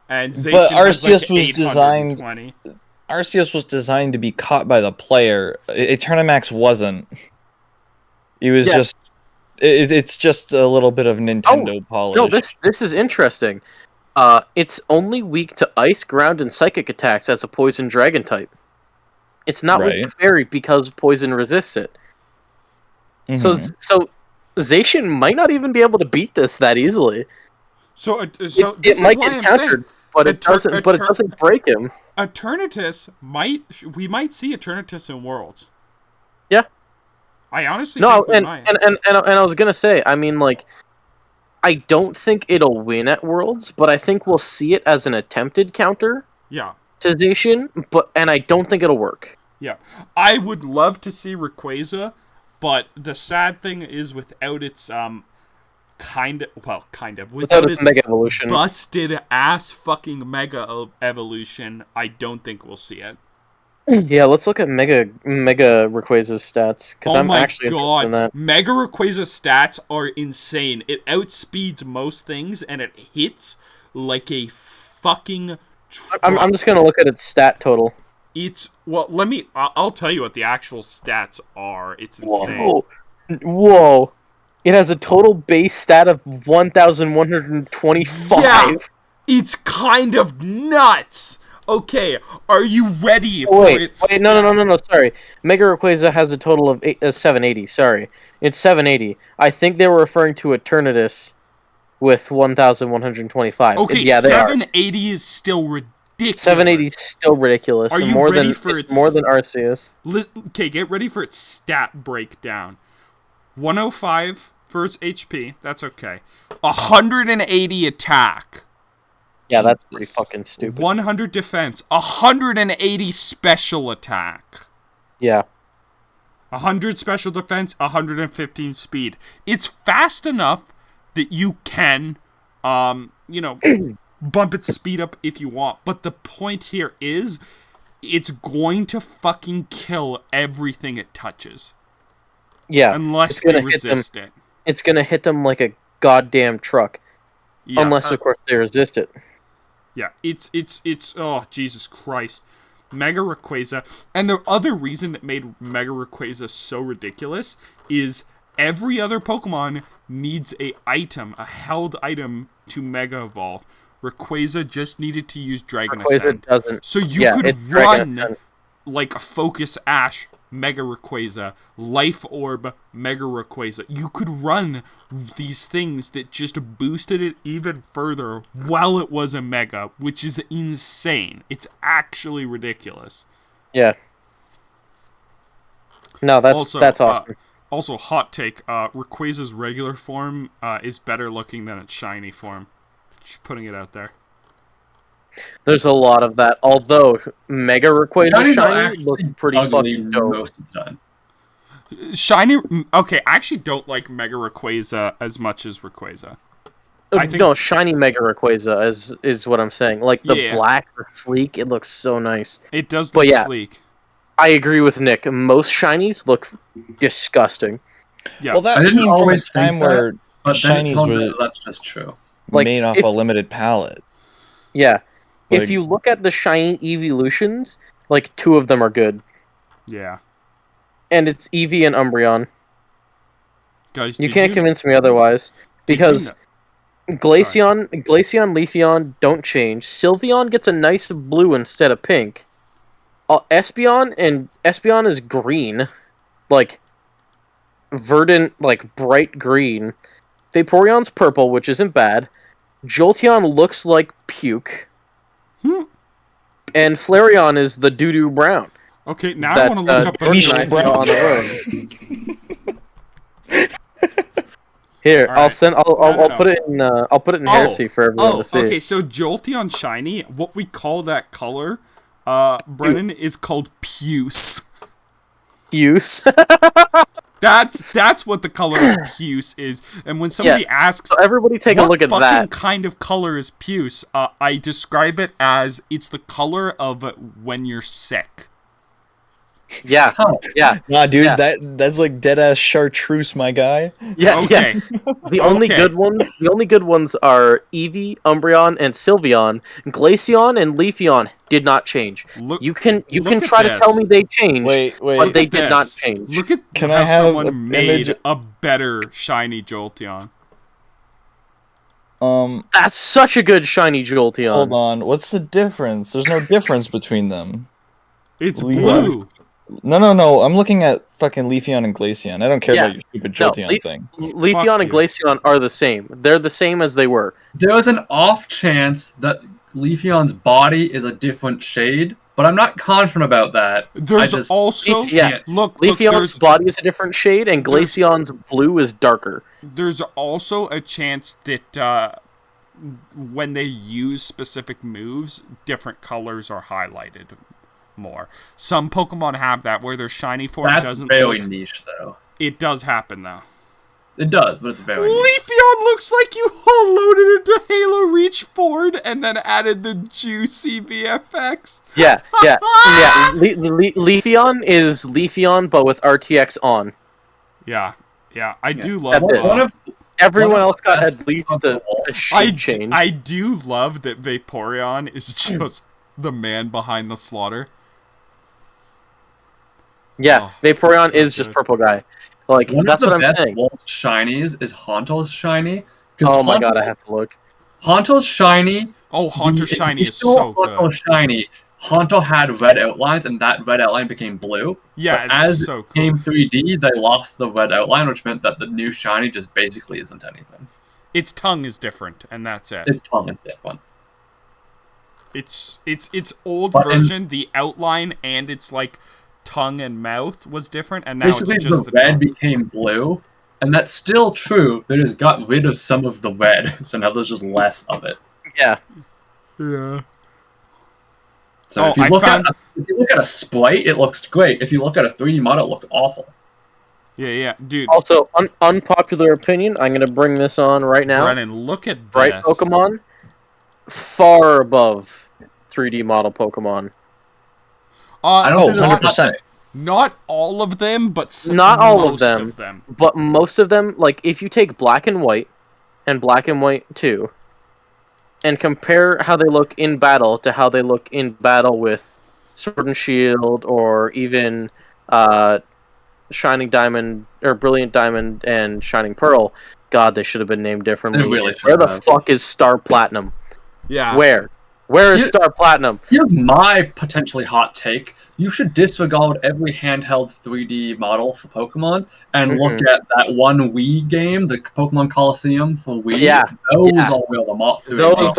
And Zacian but Arceus has like was designed. Arceus was designed to be caught by the player. Eternamax wasn't. He was just. It's just a little bit of Nintendo polish. No, this is interesting. It's only weak to Ice, Ground, and Psychic attacks as a Poison Dragon type. It's not weak to Fairy because Poison resists it. Mm-hmm. So Zacian might not even be able to beat this that easily. It might get countered, but it doesn't. But it doesn't break him. Eternatus we might see Eternatus in Worlds. Yeah. I honestly think we might. And I was gonna say, I mean, like, I don't think it'll win at Worlds, but I think we'll see it as an attempted counter. Yeah. To Zacian, and I don't think it'll work. Yeah, I would love to see Rayquaza, but the sad thing is without its without its Mega Evolution, busted ass fucking Mega Evolution, I don't think we'll see it. Yeah, let's look at Mega Rayquaza's stats because I'm actually interested in that. Mega Rayquaza's stats are insane. It outspeeds most things and it hits like a fucking truck. I'm just gonna look at its stat total. I'll tell you what the actual stats are. It's insane. Whoa. It has a total base stat of 1,125. Yeah, it's kind of nuts. Okay, are you ready for its Wait, no, sorry. Mega Rayquaza has a total of 780, sorry. It's 780. I think they were referring to Eternatus with 1,125. Okay, yeah, 780 is still ridiculous. 780 is still ridiculous. Are you more ready than, for its... more than Arceus. Okay, get ready for its stat breakdown. 105 for its HP, that's okay. 180 attack. Yeah, that's pretty fucking stupid. 100 defense, 180 special attack. Yeah. 100 special defense, 115 speed. It's fast enough that you can, bump its speed up if you want. But the point here is, it's going to fucking kill everything it touches. Yeah. Unless they resist it. It's gonna hit them like a goddamn truck. Yeah, unless, of course, they resist it. Yeah, it's oh, Jesus Christ. Mega Rayquaza, and the other reason that made Mega Rayquaza so ridiculous is every other Pokemon needs a held item to Mega Evolve. Rayquaza just needed to use Dragon Ascent. Doesn't. So you could run like a Focus Ash Mega Rayquaza, Life Orb Mega Rayquaza. You could run these things that just boosted it even further while it was a Mega, which is insane. It's actually ridiculous. Yeah. No, that's awesome. Also, hot take, Rayquaza's regular form is better looking than its shiny form. Just putting it out there. There's a lot of that. Although Mega Rayquaza shiny looks pretty fucking dope. Most of the time. Shiny. Okay, I actually don't like Mega Rayquaza as much as Rayquaza. No, shiny Mega Rayquaza is what I'm saying. Like the black, the sleek, it looks so nice. It does look sleek. I agree with Nick. Most shinies look disgusting. Yeah. Well, that I didn't came from a always think time that, where but then it shinies turns were out that's just true. Like, made off if- a limited palette. Yeah. Like, If you look at the shiny evolutions, like 2 of them are good. Yeah. And it's Eevee and Umbreon. Guys, You can't convince me otherwise. Because Glaceon, Leafeon don't change. Sylveon gets a nice blue instead of pink. Espeon is green. Like, verdant, like, bright green. Vaporeon's purple, which isn't bad. Jolteon looks like puke. And Flareon is the doo-doo brown. Okay, now I want to look up Jordan and I saw on the room. Here, All I'll right. send. I'll put it in. I'll put it in Heresy for everyone to see. Okay, so Jolteon Shiny, what we call that color, Brennan, is called puce. Use. That's what the color of puce is. And when somebody asks, So everybody take a look at what that. fucking kind of color is puce, I describe it as it's the color of when you're sick. Yeah, yeah, nah, dude, Yeah. that's like dead ass chartreuse, my guy. yeah, Okay. yeah. The only good ones are Eevee, Umbreon, and Sylveon. Glaceon and Leafeon did not change. Look, You can look can at try to tell this. me they changed, Wait. but they Look at did not this. change. Look at Can how I have someone an made image- a better shiny Jolteon. That's such a good shiny Jolteon. Hold on. What's the difference? There's no difference between them. It's Leaf- blue. No. I'm looking at fucking Leafeon and Glaceon. I don't care Yeah. about your stupid No, Jolteon thing. Leafeon and you. Glaceon are the same. They're the same as they were. There was an off chance that Leafeon's body is a different shade, but I'm not confident about that. There's I just also yeah. look, Leafeon's body is a different shade, and there's- Glaceon's blue is darker. there's also a chance that when they use specific moves, different colors are highlighted more. Some Pokemon have that where their shiny form that's doesn't very look. niche, though. It does happen though. It does, but it's very niche. Leafeon looks like you loaded into Halo Reach Forward and then added the juicy VFX. Yeah. Leafeon is Leafeon, but with RTX on. Yeah, I do love. That's it. One of Everyone One of else the got best at least a I shade change. I do love that Vaporeon is just the man behind the slaughter. Yeah, Oh, Vaporeon so is just good. purple guy. Like, one that's of what the I'm best saying. Wolf shinies is Honto's shiny. 'Cause Oh my god, I Honto's- have to look. Honto's shiny. Oh, Haunter the Shiny is initial so Honto good. Shiny. Honto had red outlines, and that red outline became blue. Yeah, But it's as so it cool. became 3D, they lost the red outline, which meant that the new shiny just basically isn't anything. Its tongue is different, and that's it. Its tongue is different. It's old But in- version, the outline and its like tongue and mouth was different, and now Basically, it's just the the red tongue. became blue, and that's still true. They just got rid of some of the red, so now there's just less of it. Yeah. Yeah. So Oh, if you I look found- if you look at a sprite, it looks great. If you look at a 3D model, it looks awful. Yeah, dude. Also, unpopular opinion, I'm going to bring this on right now. Brennan, look at Bright this. Pokemon, far above 3D model Pokemon. I don't Oh, think there's a hot 100%. take. Not all of them, but Not all of most them. But most of them, like, if you take Black and White 2, and compare how they look in battle to how they look in battle with Sword and Shield, or even Shining Diamond, or Brilliant Diamond and Shining Pearl, God, they should have been named differently. They really should Where the have. fuck is Star Platinum? Yeah. Where is Here- Star Platinum? Here's my potentially hot take. You should disregard every handheld 3D model for Pokemon and look at that one Wii game, the Pokemon Coliseum for Wii. Yeah, Those yeah. are real 3D Those models.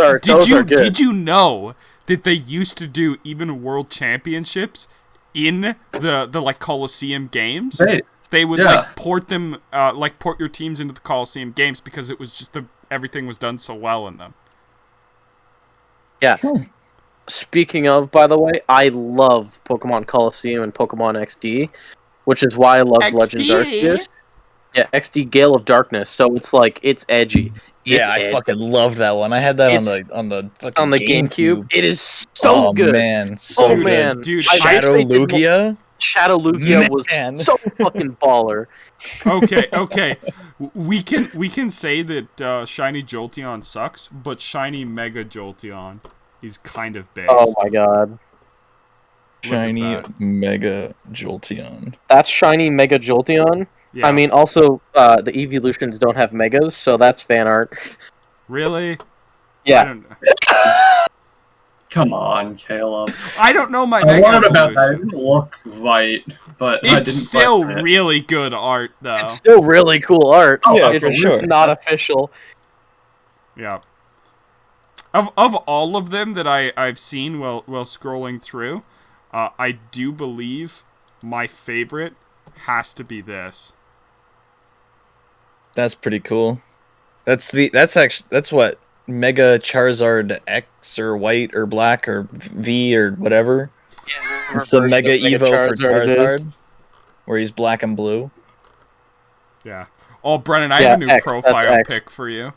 are good. Did you know that they used to do even world championships in the like Coliseum games? Hey, They would yeah. like port them port your teams into the Coliseum games because it was just everything was done so well in them. Yeah. Speaking of, by the way, I love Pokemon Coliseum and Pokemon XD, which is why I love Legends Arceus. Yeah, XD Gale of Darkness. So it's like, it's edgy. Yeah, It's I edgy. fucking love that one. I had that It's- on the fucking on the GameCube. It is so oh, good. man, so Oh good. man, Dude, I Shadow wish they did more- Lugia. Shadow Lugia was Man. so fucking baller. Okay. We can say that Shiny Jolteon sucks, but Shiny Mega Jolteon is kind of based. Oh my god. Shiny that. Mega Jolteon. That's Shiny Mega Jolteon. Yeah. I mean, also, the evolutions don't have megas, so that's fan art. Really? I Yeah. don't, Come on, Caleb. I don't know my I Mega learned about that. It Evolutions. didn't look right, but I didn't It's still question it. really good art, though. It's still really cool art. Oh, Yeah, it's for just sure. not official. Yeah. Of all of them that I've seen while scrolling through, I do believe my favorite has to be this. That's pretty cool. That's what Mega Charizard X or White or Black or V or whatever. It's the Mega Evo for Charizard, where he's black and blue. Yeah. Oh, Brennan, I Yeah, have a new X, that's profile X. pic for you.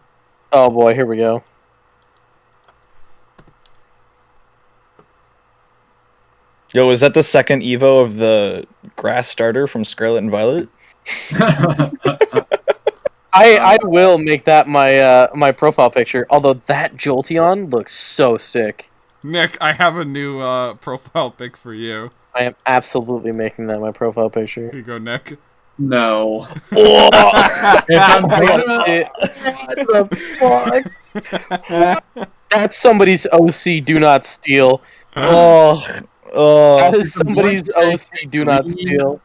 Oh boy, here we go. Yo, is that the second Evo of the grass starter from Scarlet and Violet? I will make that my my profile picture. Although that Jolteon looks so sick. Nick, I have a new profile pic for you. I am absolutely making that my profile picture. Here you go, Nick. No. If I'm What the fuck? That's somebody's OC. Do not steal. That Oh, is somebody's OC. Do not steal.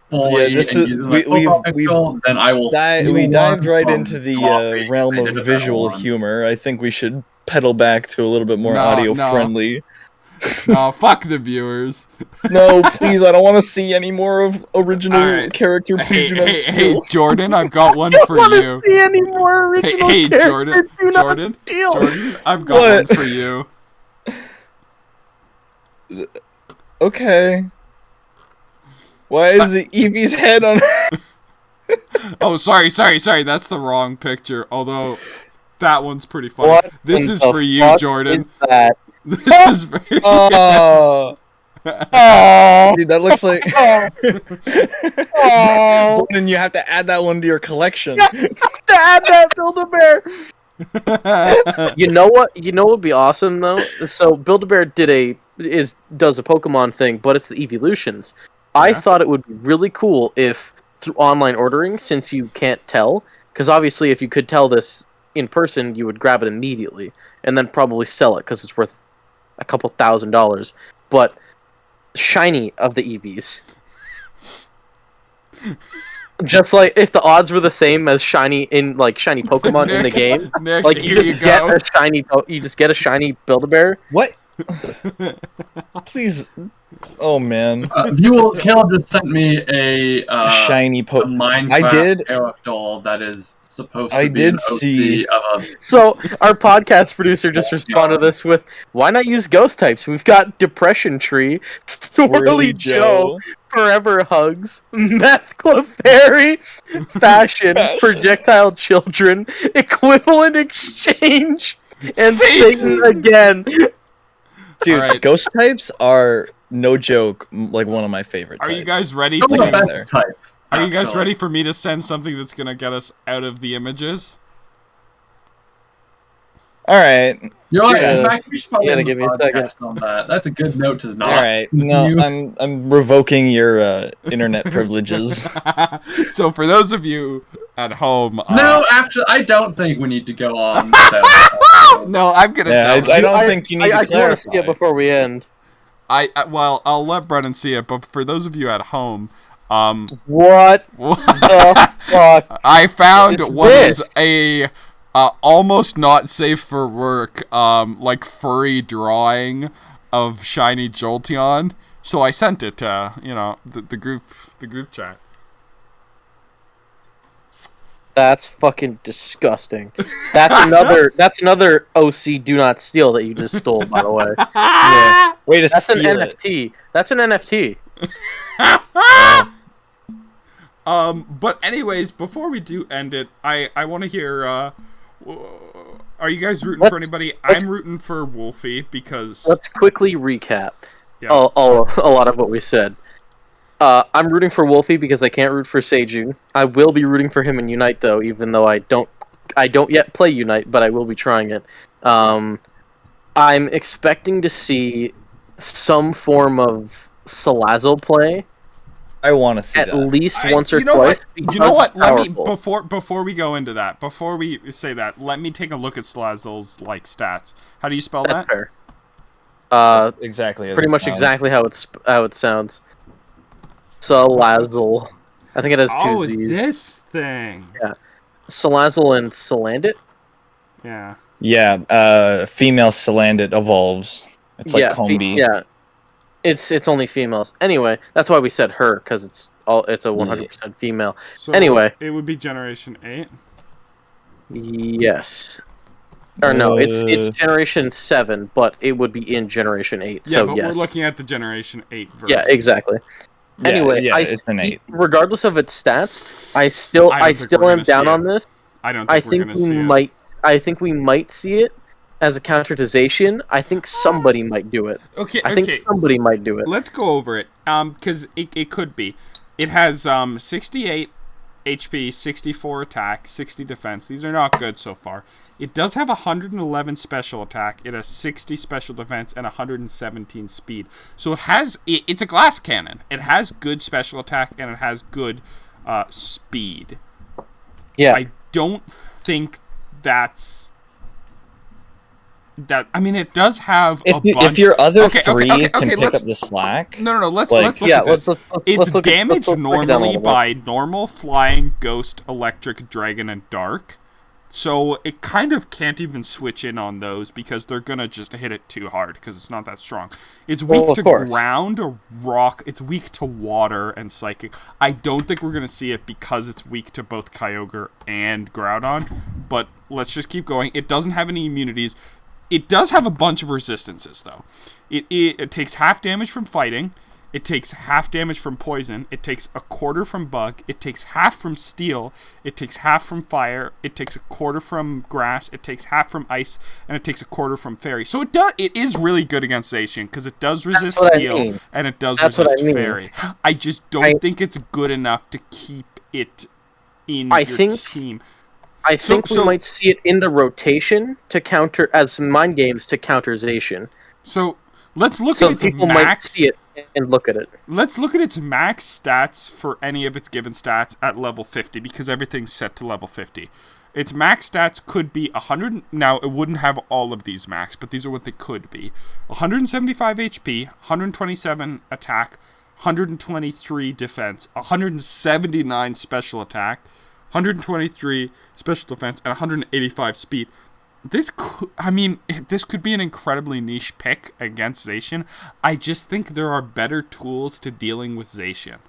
fully Yeah, this and is- using my we've- profile we've picture, then I will steal we dived one right from into the Coffee. realm I of did it that visual one. humor. I think we should pedal back to a little bit more No, audio no. friendly. Oh, fuck the viewers. No, please, I don't want to see any more of original Alright. character. Please do not Hey, steal. Jordan, I've got one Don't for want to you. see any more original Hey, characters. Jordan, Do Jordan, not steal. Jordan, I've got What? one for you. Okay. Why is the Eevee's head on? Oh, sorry. That's the wrong picture. Although that one's pretty funny. What This in is the for you, fuck Jordan. is that? This is for you. Oh, Oh, dude, that looks like. oh. Then you have to add that one to your collection. To add that Build-A-Bear. You know what? You know what would be awesome though. So Build-A-Bear does a Pokemon thing, but it's the evolutions. I Yeah. thought it would be really cool if through online ordering, since you can't tell, because obviously if you could tell this in person, you would grab it immediately and then probably sell it because it's worth a couple $1,000. But shiny of the EVs. Just like if the odds were the same as shiny Pokemon in the game, Nick, like you here just you get go. a shiny, you just get a shiny Build-A-Bear. What? Please. Oh man. Viewers, Caleb just sent me a Shiny a Pokemon. Minecraft I did. Eric doll that is supposed to I be did an OC see- of a So our podcast producer just responded to this with, "Why not use ghost types? We've got Depression Tree, Swirly Joe, Forever Hugs, Meth Clefairy, Fashion, Projectile Children, Equivalent Exchange, and Satan! Satan again." Dude, Alright. ghost types are no joke, like one of my favorite. Are you types. guys ready Those are the Like, to? there. best type. Are you guys actually. ready for me to send something that's gonna get us out of the images? All right, You're right. Yeah. In fact, we should probably You gotta end give the me a second. podcast on that. That's a good note to not. all right. No, continue. I'm revoking your internet privileges. So for those of you at home, No, actually, I don't think we need to go on. no, I'm gonna Yeah, tell. I don't think you need I to do want to see clarify. it before we end. Well, I'll let Brennan see it, but for those of you at home, What the fuck? I found What is what is this? a almost not safe for work, like furry drawing of shiny Jolteon. So I sent it to the group chat. That's fucking disgusting. That's another OC do not steal that you just stole, by the way. Yeah. Way to That's an steal it. NFT. That's an NFT. But anyways, before we do end it, I want to hear. Are you guys rooting for Let's- anybody? let's- I'm rooting for Wolfie because Let's quickly recap yeah. a lot of what we said. I'm rooting for Wolfie because I can't root for Seijun. I will be rooting for him in Unite though, even though I don't yet play Unite, but I will be trying it. I'm expecting to see some form of Salazzle play I want to see at that. least once or you know twice. what? You know what? It's Let me powerful. before we go into that, before we say that, let me take a look at Slazzle's like stats. How do you spell That's that? fair. Exactly. As Pretty it much sounds. exactly how it sounds. Salazzle. I think it has two Oh, Z's. this thing. Yeah. Salazzle and Salandit. Yeah. Yeah. Female Salandit evolves. It's like Yeah, Combi. yeah. It's only females. Anyway, that's why we said her, because it's a 100% female. So Anyway. it would be Generation 8. Yes. Or no, it's Generation 7, but it would be in Generation 8. Yeah, So but yes. we're looking at the Generation 8 version. Yeah, exactly. Yeah, Anyway, yeah, it's an 8. regardless of its stats, I still I don't think we're am gonna down see on it. this. I don't I think we're think going to see we it. might. I think we might see it as a counter to Zacian. I think somebody might do it. Okay, I think somebody might do it. Let's go over it. Because it could be. It has 68 HP, 64 attack, 60 defense. These are not good so far. It does have 111 special attack. It has 60 special defense and 117 speed. So it's a glass cannon. It has good special attack and it has good speed. Yeah. I don't think that's that. I mean, it does have a bunch. If your other Okay, three okay, can pick let's- up the slack, No. Let's Like, look yeah, at this. let's It's look at- damaged let's break it down a normally little bit. by normal, flying, ghost, electric, dragon, and dark. So it kind of can't even switch in on those because they're gonna just hit it too hard because it's not that strong. It's weak Well, of to course. ground, rock. It's weak to water and psychic. I don't think we're gonna see it because it's weak to both Kyogre and Groudon. But let's just keep going. It doesn't have any immunities. It does have a bunch of resistances though. It takes half damage from fighting. It takes half damage from poison. It takes a quarter from bug. It takes half from steel. It takes half from fire. It takes a quarter from grass. It takes half from ice, and it takes a quarter from fairy. So it is really good against Zacian because it does resist what I steel mean. and it does That's what resist I mean. fairy. I just don't think it's good enough to keep it in your team. I think so- we might see it in the rotation to counter as mind games to counter Zacian. So let's look So at its people might max. see it and look at it. Let's look at its max stats for any of its given stats at level 50 because everything's set to level 50. Its max stats could be 100. Now, it wouldn't have all of these max, but these are what they could be. 175 HP, 127 attack, 123 defense, 179 special attack, 123 special defense, and 185 speed. This could be an incredibly niche pick against Zacian. I just think there are better tools to dealing with Zacian.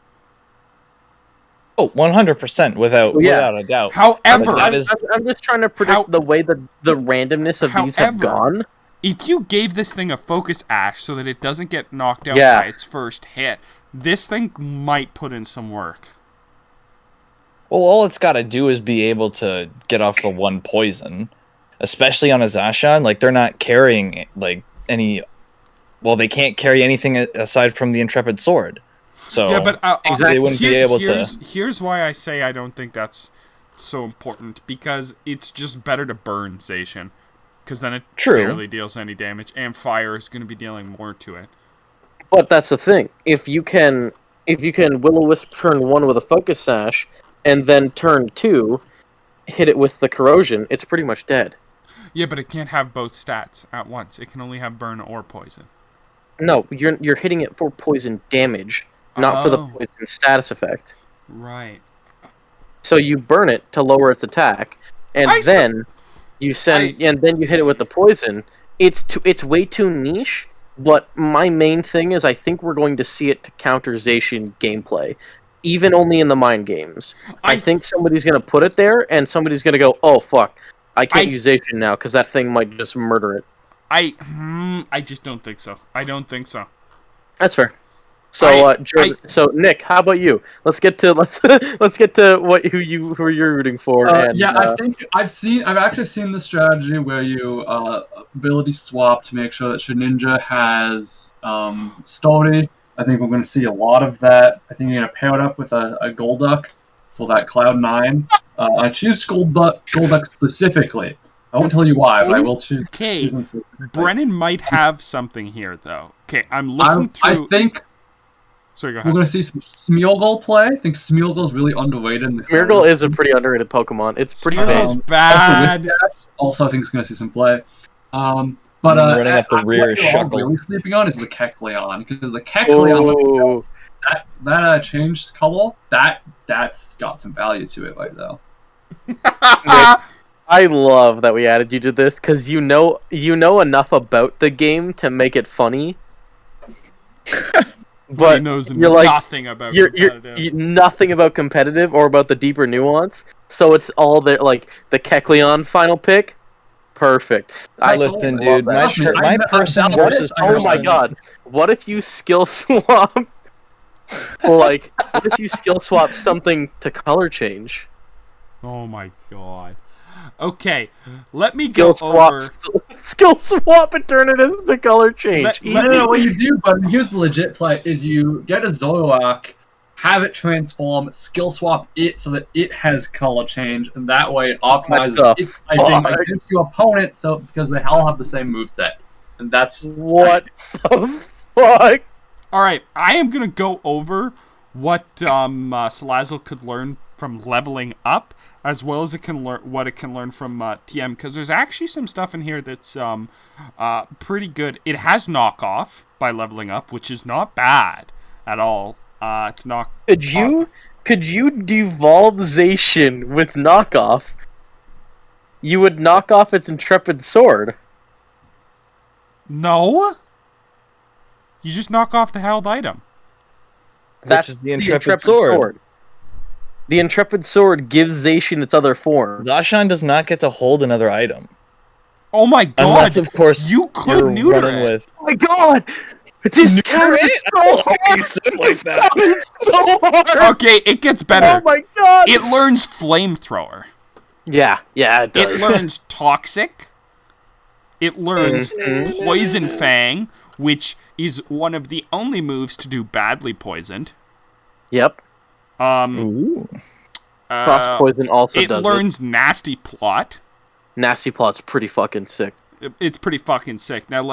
oh, 100% without a doubt. However, That is- I'm just trying to predict the way the randomness of these have However, gone. if you gave this thing a focus ash so that it doesn't get knocked out Yeah. by its first hit, this thing might put in some work. Well, all it's got to do is be able to get off the one poison, especially on a Zacian. Like, they're not carrying like any. Well, they can't carry anything aside from the Intrepid Sword. So Yeah, but Exactly. They wouldn't be able to- Here's why I say I don't think that's so important because it's just better to burn Zacian, because then it True. barely deals any damage, and fire is going to be dealing more to it. But that's the thing. If you can Will-O-Wisp turn 1 with a focus sash, and then turn 2, hit it with the corrosion, it's pretty much dead. Yeah, but it can't have both stats at once. It can only have burn or poison. No, you're hitting it for poison damage, not for the Oh. poison status effect. Right. So you burn it to lower its attack, and I then you then you hit it with the poison. It's way too niche. But my main thing is I think we're going to see it to counter Zacian gameplay, even only in the mind games. I think somebody's going to put it there, and somebody's going to go, "Oh fuck, I can't use Zacian now because that thing might just murder it." I just don't think so. I don't think so. That's fair. So, Jordan, so Nick, how about you? Let's get to let's get to who you're rooting for. I think I've actually seen the strategy where you ability swap to make sure that Shedinja has Story I think we're going to see a lot of that. I think you're going to pair it up with a Golduck for that Cloud9. I choose Golduck specifically. I won't tell you why, but I will choose him specifically. Brennan might have something here, though. Okay, I'm looking through... I think Sorry, go ahead. we're going to see some Smeargle play. I think Smeargle is really underrated. Smeargle is a pretty underrated Pokemon. It's pretty Smeargle's big. bad. Also, I think it's going to see some play. But running up the rear what is you're all Shuckle. really sleeping on is the Kecleon, because the Kecleon, Ooh. that changed color, that's got some value to it right now. I love that we added you to this because you know enough about the game to make it funny. But he knows you're like nothing about competitive. you're nothing about competitive or about the deeper nuance. So it's all the Kecleon final pick. Perfect. Listen, dude, my person versus Oh person. my god! What if you skill swap? What if you skill swap something to color change? Oh my god. Okay, let me go Skill over... skill swap and turn it into color change. No, what you do, but here's the legit play, is you get a Zoroark, have it transform, skill swap it so that it has color change, and that way it optimizes its typing against your opponent, so because they all have the same moveset. And that's... What the fuck? Alright, I am going to go over what Salazzle could learn from leveling up, as well as what it can learn from TM, because there's actually some stuff in here that's pretty good. It has knockoff by leveling up, which is not bad at all. It's not. Could you devolve Zacian with knockoff? You would knock off its Intrepid Sword. No. You just knock off the held item. That's Which is the Intrepid Sword. The Intrepid Sword gives Zacian its other form. Zacian does not get to hold another item. Oh my god! Unless, of course, you could you're neuter running it. with... Oh my god! This counter is so hard! This counter is so hard! Okay, it gets better. Oh my god! It learns Flamethrower. Yeah, it does. It learns Toxic. It learns Poison Fang, which is one of the only moves to do badly poisoned. Yep. Ooh. Frost Poison also does it. It learns Nasty Plot. Nasty Plot's pretty fucking sick. It's pretty fucking sick. Now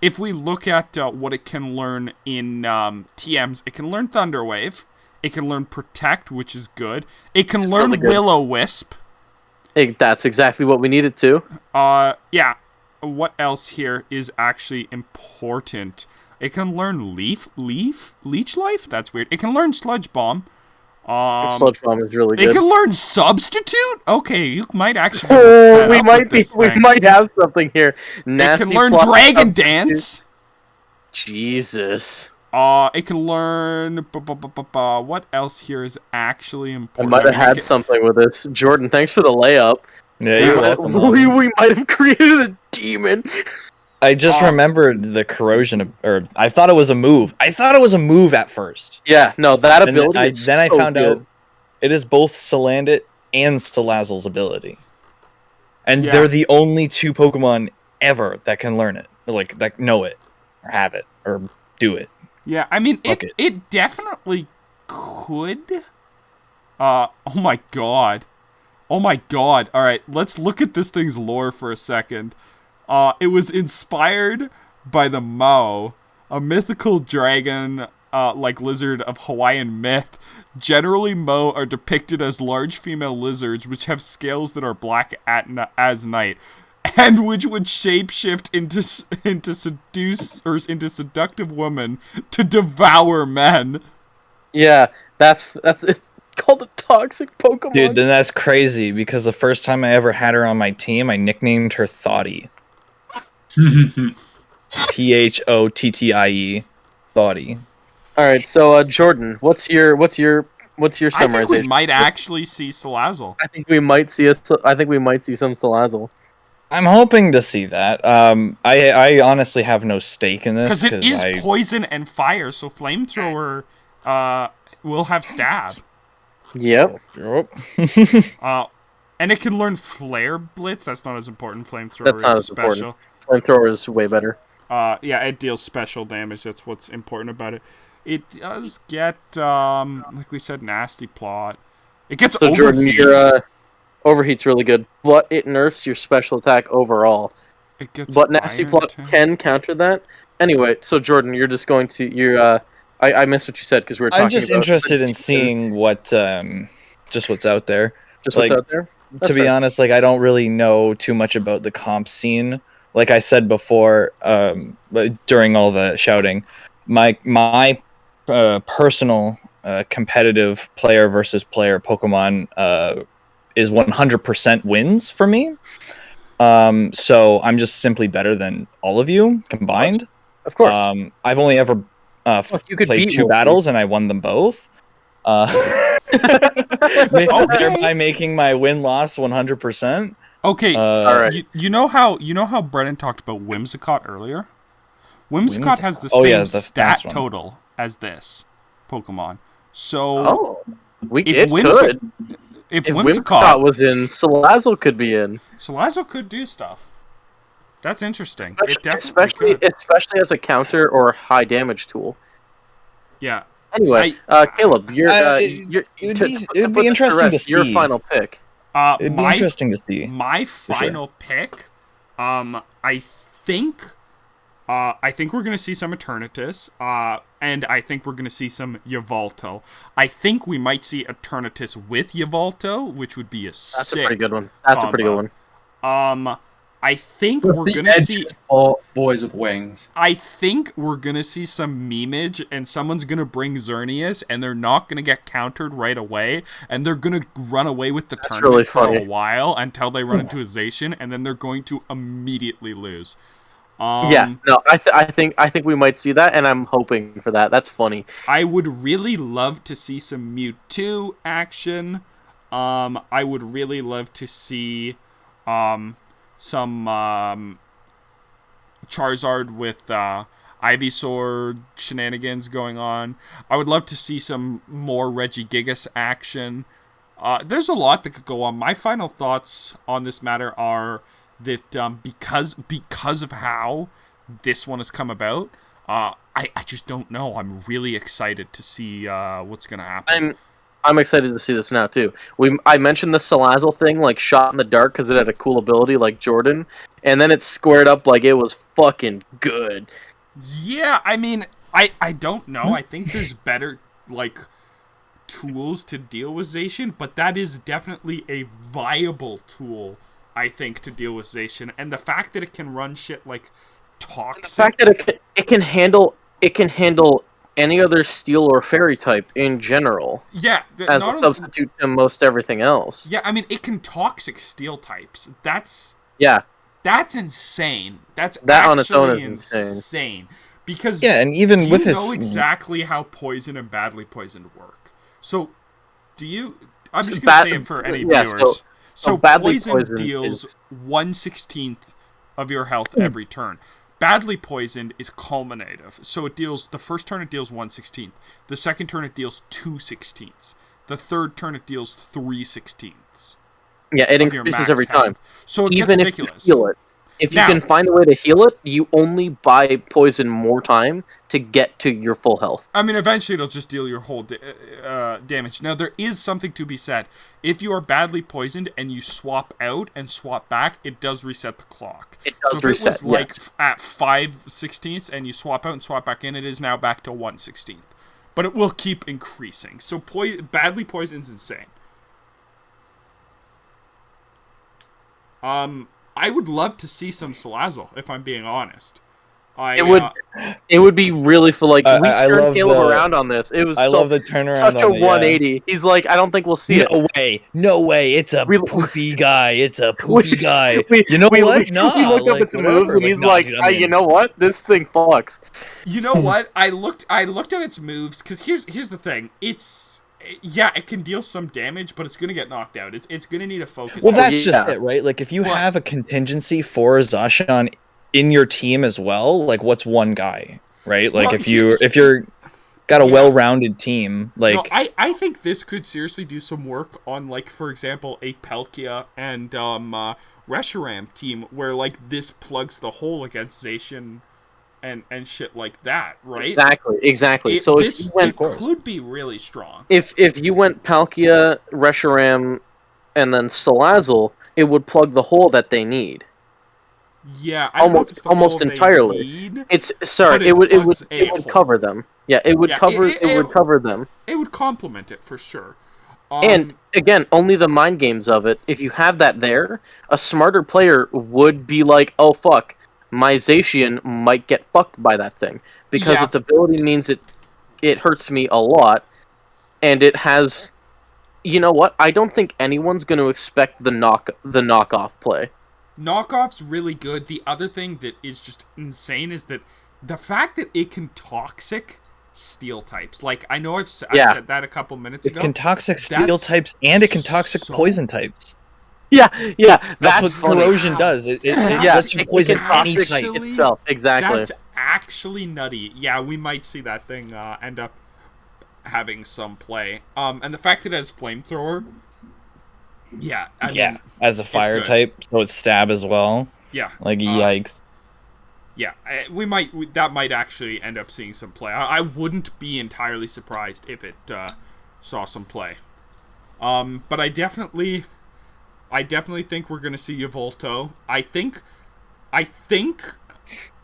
if we look at what it can learn in TMs, it can learn Thunder Wave. It can learn Protect, which is good. It can learn really good. Will-O-Wisp. That's exactly what we needed to. Yeah. What else here is actually important? It can learn Leech Life? That's weird. It can learn Sludge Bomb. Sludge Bomb is really good. It can learn Substitute? Okay, you might actually be able to set we up might with be. this We thing. might have something here. Nasty It can learn Plot Dragon Substitute. Dance. Jesus. It can learn... What else here is actually I important? might have had it something with this. Jordan, thanks for the layup. Yeah, you're welcome. We might have created a demon. I just remembered the corrosion, or I thought it was a move. I thought it was a move at first. Yeah, no, that And ability. then I is so found good. out it is both Salandit and Salazzle's ability. And Yeah. they're the only two Pokemon ever that can learn it. Like, that know it. Or have it. Or do it. Yeah, I mean, Fuck it definitely could. Oh my god. Oh my god. Alright, let's look at this thing's lore for a second. It was inspired by the Mao, a mythical dragon, like lizard of Hawaiian myth. Generally, Mo are depicted as large female lizards which have scales that are black as night, and which would shapeshift into seductive women to devour men. Yeah, that's it's called a toxic Pokemon. Dude, then that's crazy, because the first time I ever had her on my team, I nicknamed her Thoughty. Thottie. Thoughty. All right, so Jordan, what's your I think summarization? we might actually see Salazzle. I think we might see some Salazzle. I'm hoping to see that. I honestly have no stake in this. Because it is poison and fire, so Flamethrower will have Stab. Yep. And it can learn Flare Blitz. That's not as important. Flamethrower That's not is as special. important. Flamethrower is way better. Yeah, it deals special damage. That's what's important about it. It does get, like we said, nasty plot. It gets So Jordan, overheat. your overheat's really good, but it nerfs your special attack overall. It gets But nasty iron plot too. can counter that. Anyway, so Jordan, you're just going to I missed what you said because we were talking. I'm just about interested in seeing what just what's out there. just what's like, out there. To That's be fair. honest, like I don't really know too much about the comp scene. Like I said before, but during all the shouting, my personal competitive player versus player Pokemon is 100% wins for me. So I'm just simply better than all of you combined. Of course. I've only ever You could played beat 2 Wolfie. battles and I won them both. Thereby making my win-loss 100%. Okay, Alright. you know how Brennan talked about Whimsicott earlier? Whimsicott has the Oh, same yeah, the stat fast one. total as this Pokemon. So Oh, if it could. if If Whimsicott, Whimsicott was in, Salazzle could be in. Salazzle could do stuff. That's interesting. It definitely Especially could. as a counter or high damage tool. Yeah. Anyway, Caleb, you're it would be interesting to your see. final pick. It'd be interesting to see. My final pick, I think we're gonna see some Eternatus, and I think we're gonna see some Yveltal. I think we might see Eternatus with Yveltal, which would be That's a pretty good one. That's a pretty good one. I think we're The gonna see. edges, all boys with wings. I think we're gonna see some memeage, and someone's gonna bring Xerneas, and they're not gonna get countered right away, and they're gonna run away with the That's tournament really for a funny. while until they run into a Zacian, and then they're going to immediately lose. Yeah, no, I think we might see that, and I'm hoping for that. That's funny. I would really love to see some Mewtwo action. I would really love to see some Charizard with Ivysaur shenanigans going on. I would love to see some more Regigigas action. There's a lot that could go on. My final thoughts on this matter are that because of how this one has come about, I just don't know. I'm really excited to see what's gonna happen. I'm excited to see this now too. I mentioned the Salazzle thing, like shot in the dark, because it had a cool ability like Jordan, and then it squared up like it was fucking good. Yeah, I mean, I don't know. I think there's better like tools to deal with Zacian, but that is definitely a viable tool, I think, to deal with Zacian. And the fact that it can run shit like Toxic. The fact that it can handle any other steel or fairy type in general. Yeah, as a substitute to most everything else. Yeah, I mean, it can toxic steel types. That's insane. That on its own is insane. Because and even with you know exactly how poison and badly poisoned work. So, do you? I'm just gonna say it for any viewers. So badly poison deals 1/16 of your health every turn. Badly poisoned is culminative. So it deals, the first turn it deals 1/16. The second turn it deals 2/16. The third turn it deals 3/16. Yeah, it increases every time. So it even gets ridiculous. If you heal it. If you can find a way to heal it, you only buy poison more time to get to your full health. I mean, eventually it'll just deal your whole damage. Now, there is something to be said. If you are badly poisoned and you swap out and swap back, it does reset the clock. It does so if reset, it was like at 5/16 and you swap out and swap back in, it is now back to 1/16. But it will keep increasing. So badly poisoned is insane. I would love to see some Salazzle, if I'm being honest. It would be really for like we turned Caleb around on this. It was love the turnaround. Such a 180. He's like, I don't think we'll see it. No way. It's a poopy guy. It's a poopy guy. You know what? No, we looked up its moves and he's like, you know what? This thing fucks. You know what? I looked at its moves because here's the thing. It can deal some damage, but it's gonna get knocked out. It's gonna need a focus. Well, that's just it, right? Like if you have a contingency for Zacian in your team as well, like what's one guy, right? Like if you're got a well-rounded team, like no, I think this could seriously do some work on, like, for example, a Palkia and Reshiram team where like this plugs the hole against Zacian and shit like that, right? Exactly. So if this you went, could be really strong. if you went Palkia, Reshiram, and then Salazzle, it would plug the hole that they need. Yeah, I don't know if it's the almost hole they entirely. need, It's sorry, but it would plugs a it would hole. cover them. Yeah, it would cover it would cover them. It would complement it for sure. And again, only the mind games of it. If you have that there, a smarter player would be like, "Oh fuck, my Zacian might get fucked by that thing because Yeah. its ability means it hurts me a lot, and it has." You know what? I don't think anyone's going to expect the knockoff play. Knockoff's really good. The other thing that is just insane is that the fact that it can toxic steel types. Like, I know I said that a couple minutes ago. It can toxic steel types, and it can toxic poison types. Yeah, that's what funny. corrosion does. It lets you poison any type itself. Exactly. That's actually nutty. Yeah, we might see that thing end up having some play. And the fact that it has flamethrower. Yeah, I mean, as a fire type, so it's stab as well. Yeah, like yikes. Yeah, that might actually end up seeing some play. I wouldn't be entirely surprised if it saw some play. But I definitely think we're gonna see Yveltal. I think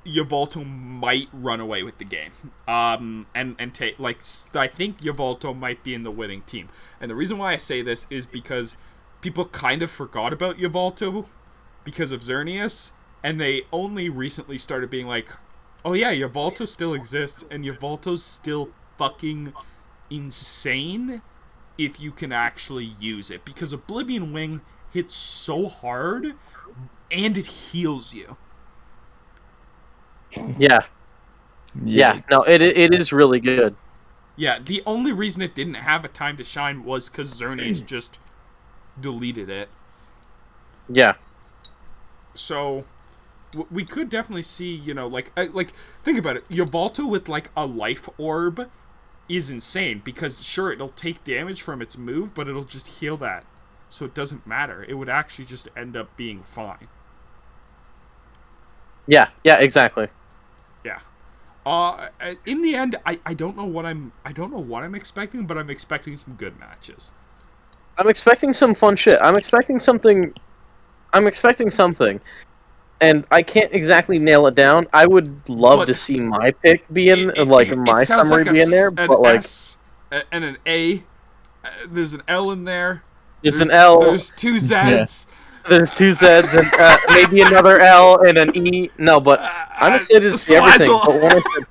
Yveltal might run away with the game. And take, like, I think Yveltal might be in the winning team. And the reason why I say this is because people kind of forgot about Yveltal because of Xerneas, and they only recently started being like, oh yeah, Yveltal still exists, and Yveltal's still fucking insane if you can actually use it, because Oblivion Wing hits so hard, and it heals you. Yeah. No, it is really good. Yeah, the only reason it didn't have a time to shine was because Xerneas just deleted it. Yeah. So we could definitely see, like think about it. Yveltal with like a life orb is insane because sure, it'll take damage from its move, but it'll just heal that, so it doesn't matter. It would actually just end up being fine. Yeah, exactly. Yeah. In the end, I don't know what I'm expecting, but I'm expecting some good matches. I'm expecting some fun shit. I'm expecting something, and I can't exactly nail it down. I would love to see my pick be in, my summary be in there, but like S and an A. There's an L in there. There's an L. There's two Z's. There's two Z's and maybe another L and an E. No, but I'm excited to see everything.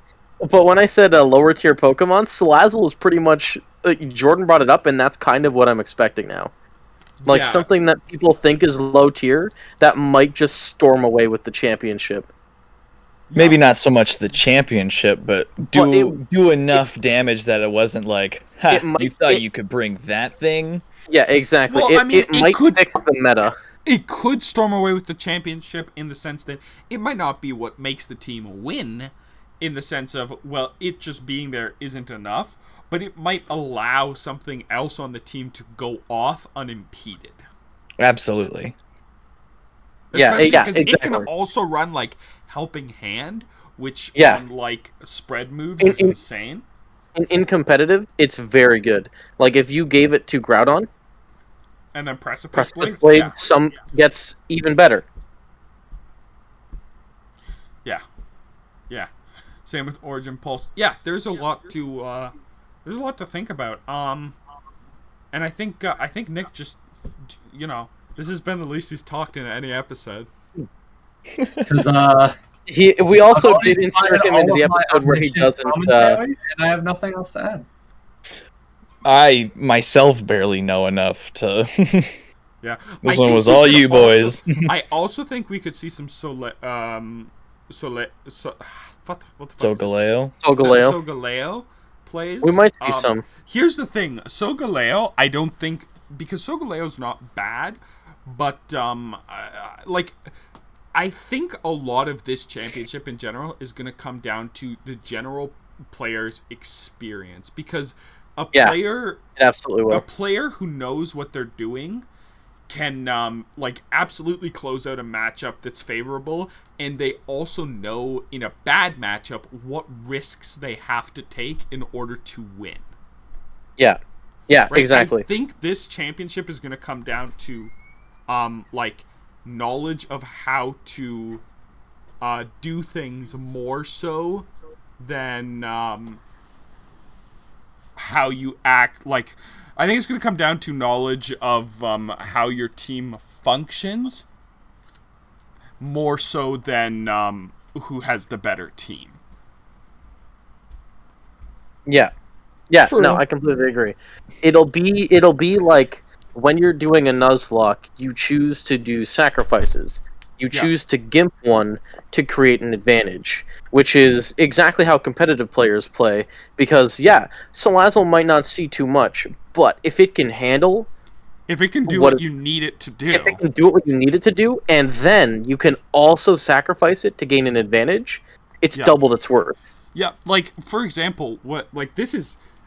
But when I said lower tier Pokemon, Salazzle is pretty much Jordan brought it up, and that's kind of what I'm expecting now. Like something that people think is low tier that might just storm away with the championship. Maybe not so much the championship, but do enough damage that it wasn't like, you thought you could bring that thing? Yeah, exactly. Well, it might fix the meta. It could storm away with the championship in the sense that it might not be what makes the team win, in the sense of, well, it just being there isn't enough, but it might allow something else on the team to go off unimpeded. Absolutely. Especially because it can also run, like, Helping Hand, which on, like, spread moves is insane. In competitive, it's very good. Like, if you gave it to Groudon, and then Precipice Blade, gets even better. Yeah. Same with Origin Pulse. Yeah, there's a lot to think about. And I think Nick just, this has been the least he's talked in any episode. Because we also did insert him into the episode where he doesn't. And I have nothing else to add. I myself barely know enough to. Yeah, this one was all you boys. I also think we could see some Solgaleo plays. We might see some. Here's the thing, Solgaleo, I don't think, because Solgaleo's not bad, but I think a lot of this championship in general is going to come down to the general player's experience, because a player absolutely will. A player who knows what they're doing can like absolutely close out a matchup that's favorable, and they also know in a bad matchup what risks they have to take in order to win. Yeah, Right? exactly. I think this championship is going to come down to like knowledge of how to do things more so than how you act. Like, I think it's going to come down to knowledge of how your team functions more so than who has the better team. Yeah, True. no, I completely agree. It'll be like when you're doing a Nuzlocke, you choose to do sacrifices. You Yeah. choose to gimp one to create an advantage, which is exactly how competitive players play. Because Salazzle might not see too much, but if it can handle, If it can do What- what you need it to do. if it can do what you need it to do, and then you can also sacrifice it to gain an advantage, it's Yeah. doubled its worth. Yeah, like for example,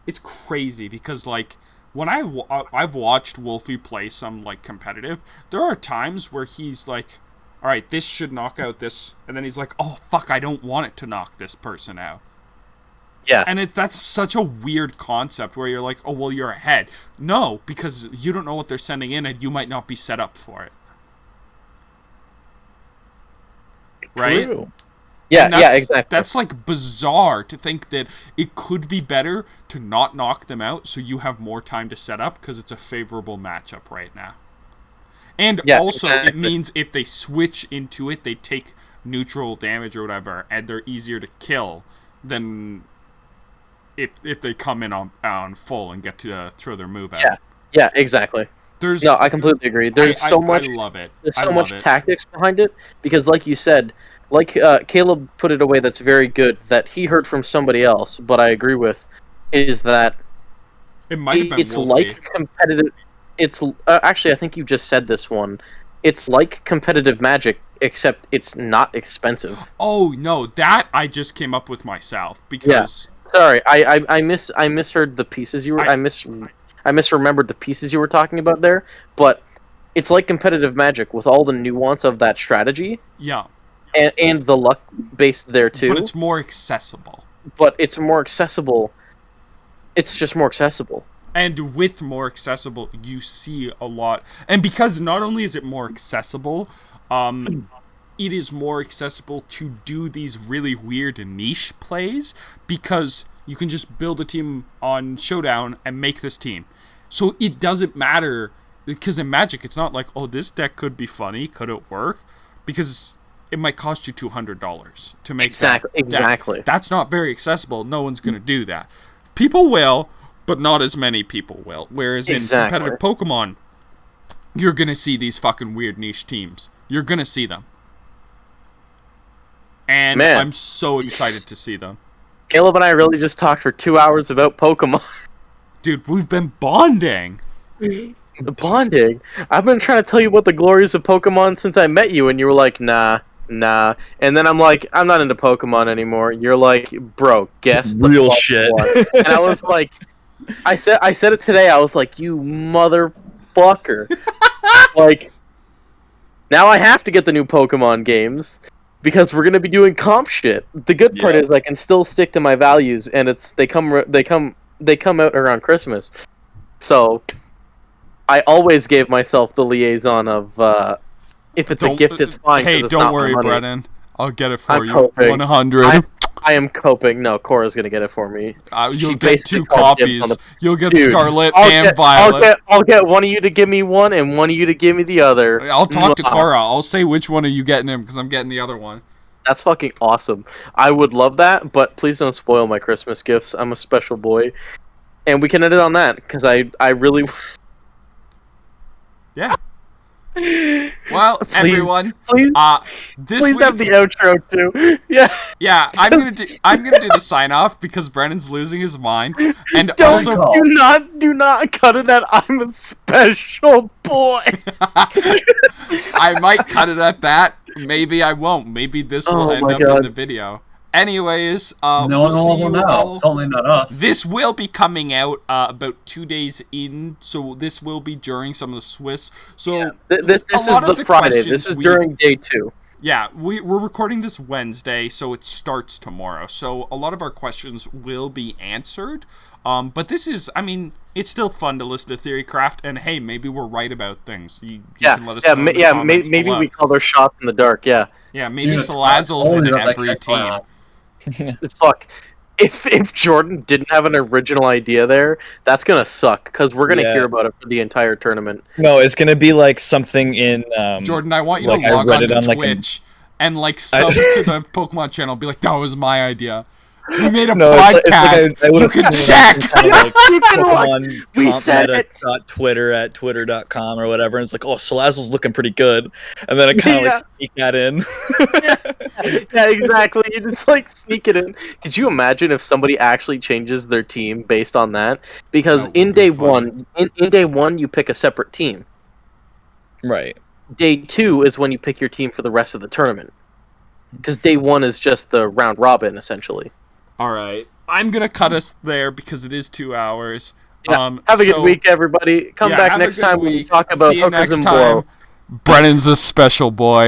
it's crazy because like when I've watched Wolfie play some like competitive, there are times where he's like, all right, this should knock out this, and then he's like, oh fuck, I don't want it to knock this person out. Yeah, And that's such a weird concept where you're like, oh well, you're ahead. No, because you don't know what they're sending in, and you might not be set up for it. Right? True. And that's, exactly. That's like bizarre to think that it could be better to not knock them out so you have more time to set up because it's a favorable matchup right now. And Yeah, also, it exactly. means if they switch into it, they take neutral damage or whatever, and they're easier to kill than if they come in on full and get to throw their move out. Yeah, exactly. There's No, I completely agree. There's so much. I love it. There's I so love much it. tactics behind it because, like you said, like Caleb put it away. That's very good. That he heard from somebody else, but I agree with, is that It might have been it's Wolfie. like competitive. It's actually, I think you just said this one. It's like competitive Magic, except it's not expensive. Oh no, that I just came up with myself because Sorry, I misheard the pieces you were. I misremembered the pieces you were talking about there. But it's like competitive Magic with all the nuance of that strategy yeah, and the luck based there too. but it's more accessible. But it's more accessible. It's just more accessible. And with more accessible, you see a lot. And because not only is it more accessible, it is more accessible to do these really weird niche plays because you can just build a team on Showdown and make this team. So it doesn't matter, because in Magic, it's not like, oh, this deck could be funny, could it work? Because it might cost you $200 to make that deck. Exactly. That's not very accessible. No one's going to do that. People will, but not as many people will. Whereas in competitive Pokemon, you're going to see these fucking weird niche teams. You're going to see them. And Man. I'm so excited to see them. Caleb and I really just talked for 2 hours about Pokemon. Dude, we've been bonding. Bonding. I've been trying to tell you about the glories of Pokemon since I met you, and you were like, nah. And then I'm like, I'm not into Pokemon anymore. You're like, bro, guess the Real fuck shit. what? And I was like, I said it today. I was like, you motherfucker. Like, now I have to get the new Pokemon games because we're gonna be doing comp shit. The good part Yeah. is I can still stick to my values, and they come out around Christmas. So I always gave myself the liaison of if it's a gift, it's fine. 'cause Hey, it's don't not worry, money. Brennan. I'll get it for I'm you. coping. 100. I am coping. No, Cora's gonna get it for me. You'll She get basically 2 called dibs on copies. the- You'll get Dude, Scarlet and Violet. I'll get one of you to give me one and one of you to give me the other. I'll talk to Mwah. Cora. I'll say which one are you getting him because I'm getting the other one. That's fucking awesome. I would love that, but please don't spoil my Christmas gifts. I'm a special boy. And we can end it on that, because I really... Yeah. Well, Please, everyone, Please, this please week, have the outro too. Yeah. yeah, I'm gonna do the sign off because Brennan's losing his mind, and Don't also do not cut it that I'm a special boy. I might cut it at that. Maybe I won't. Maybe this will Oh end my up in God. the video. Anyways, No we'll one see will you know. all. Certainly not us. This will be coming out about 2 days in, so this will be during some of the Swiss. So This a is lot of the Friday. This questions is we- during day 2. Yeah, we're recording this Wednesday, so it starts tomorrow. So a lot of our questions will be answered. But this is, I mean, it's still fun to listen to Theorycraft, and hey, maybe we're right about things. You can let us know in the comments Maybe below. we call their shots in the dark. Yeah, Yeah, maybe Dude, Salazzle's totally in not that every kick team. out. fuck. If Jordan didn't have an original idea there, that's gonna suck because we're gonna Yeah. hear about it for the entire tournament. No, it's gonna be like something in Jordan, I want you like, to I log read on it to on, like, Twitch and like sub to the Pokemon channel. Be like, that was my idea. We made a No, it's podcast. like I You would've can seen check. it kind of like You can watch- Pokemon we said it. Twitter at twitter.com or whatever, and it's like, oh, Salazzle's looking pretty good, and then I kind of Yeah. like sneak that in. Yeah, exactly. You just like sneak it in. Could you imagine if somebody actually changes their team based on that? Because That would in be day funny. one, in day one, you pick a separate team. Right. Day 2 is when you pick your team for the rest of the tournament. Because day 1 is just the round robin, essentially. All right, I'm gonna cut us there because it is 2 hours. Yeah. Have a good week, everybody. Come yeah, back have a next good time when we week. talk about See you hookers next and time. blow. Brennan's a special boy.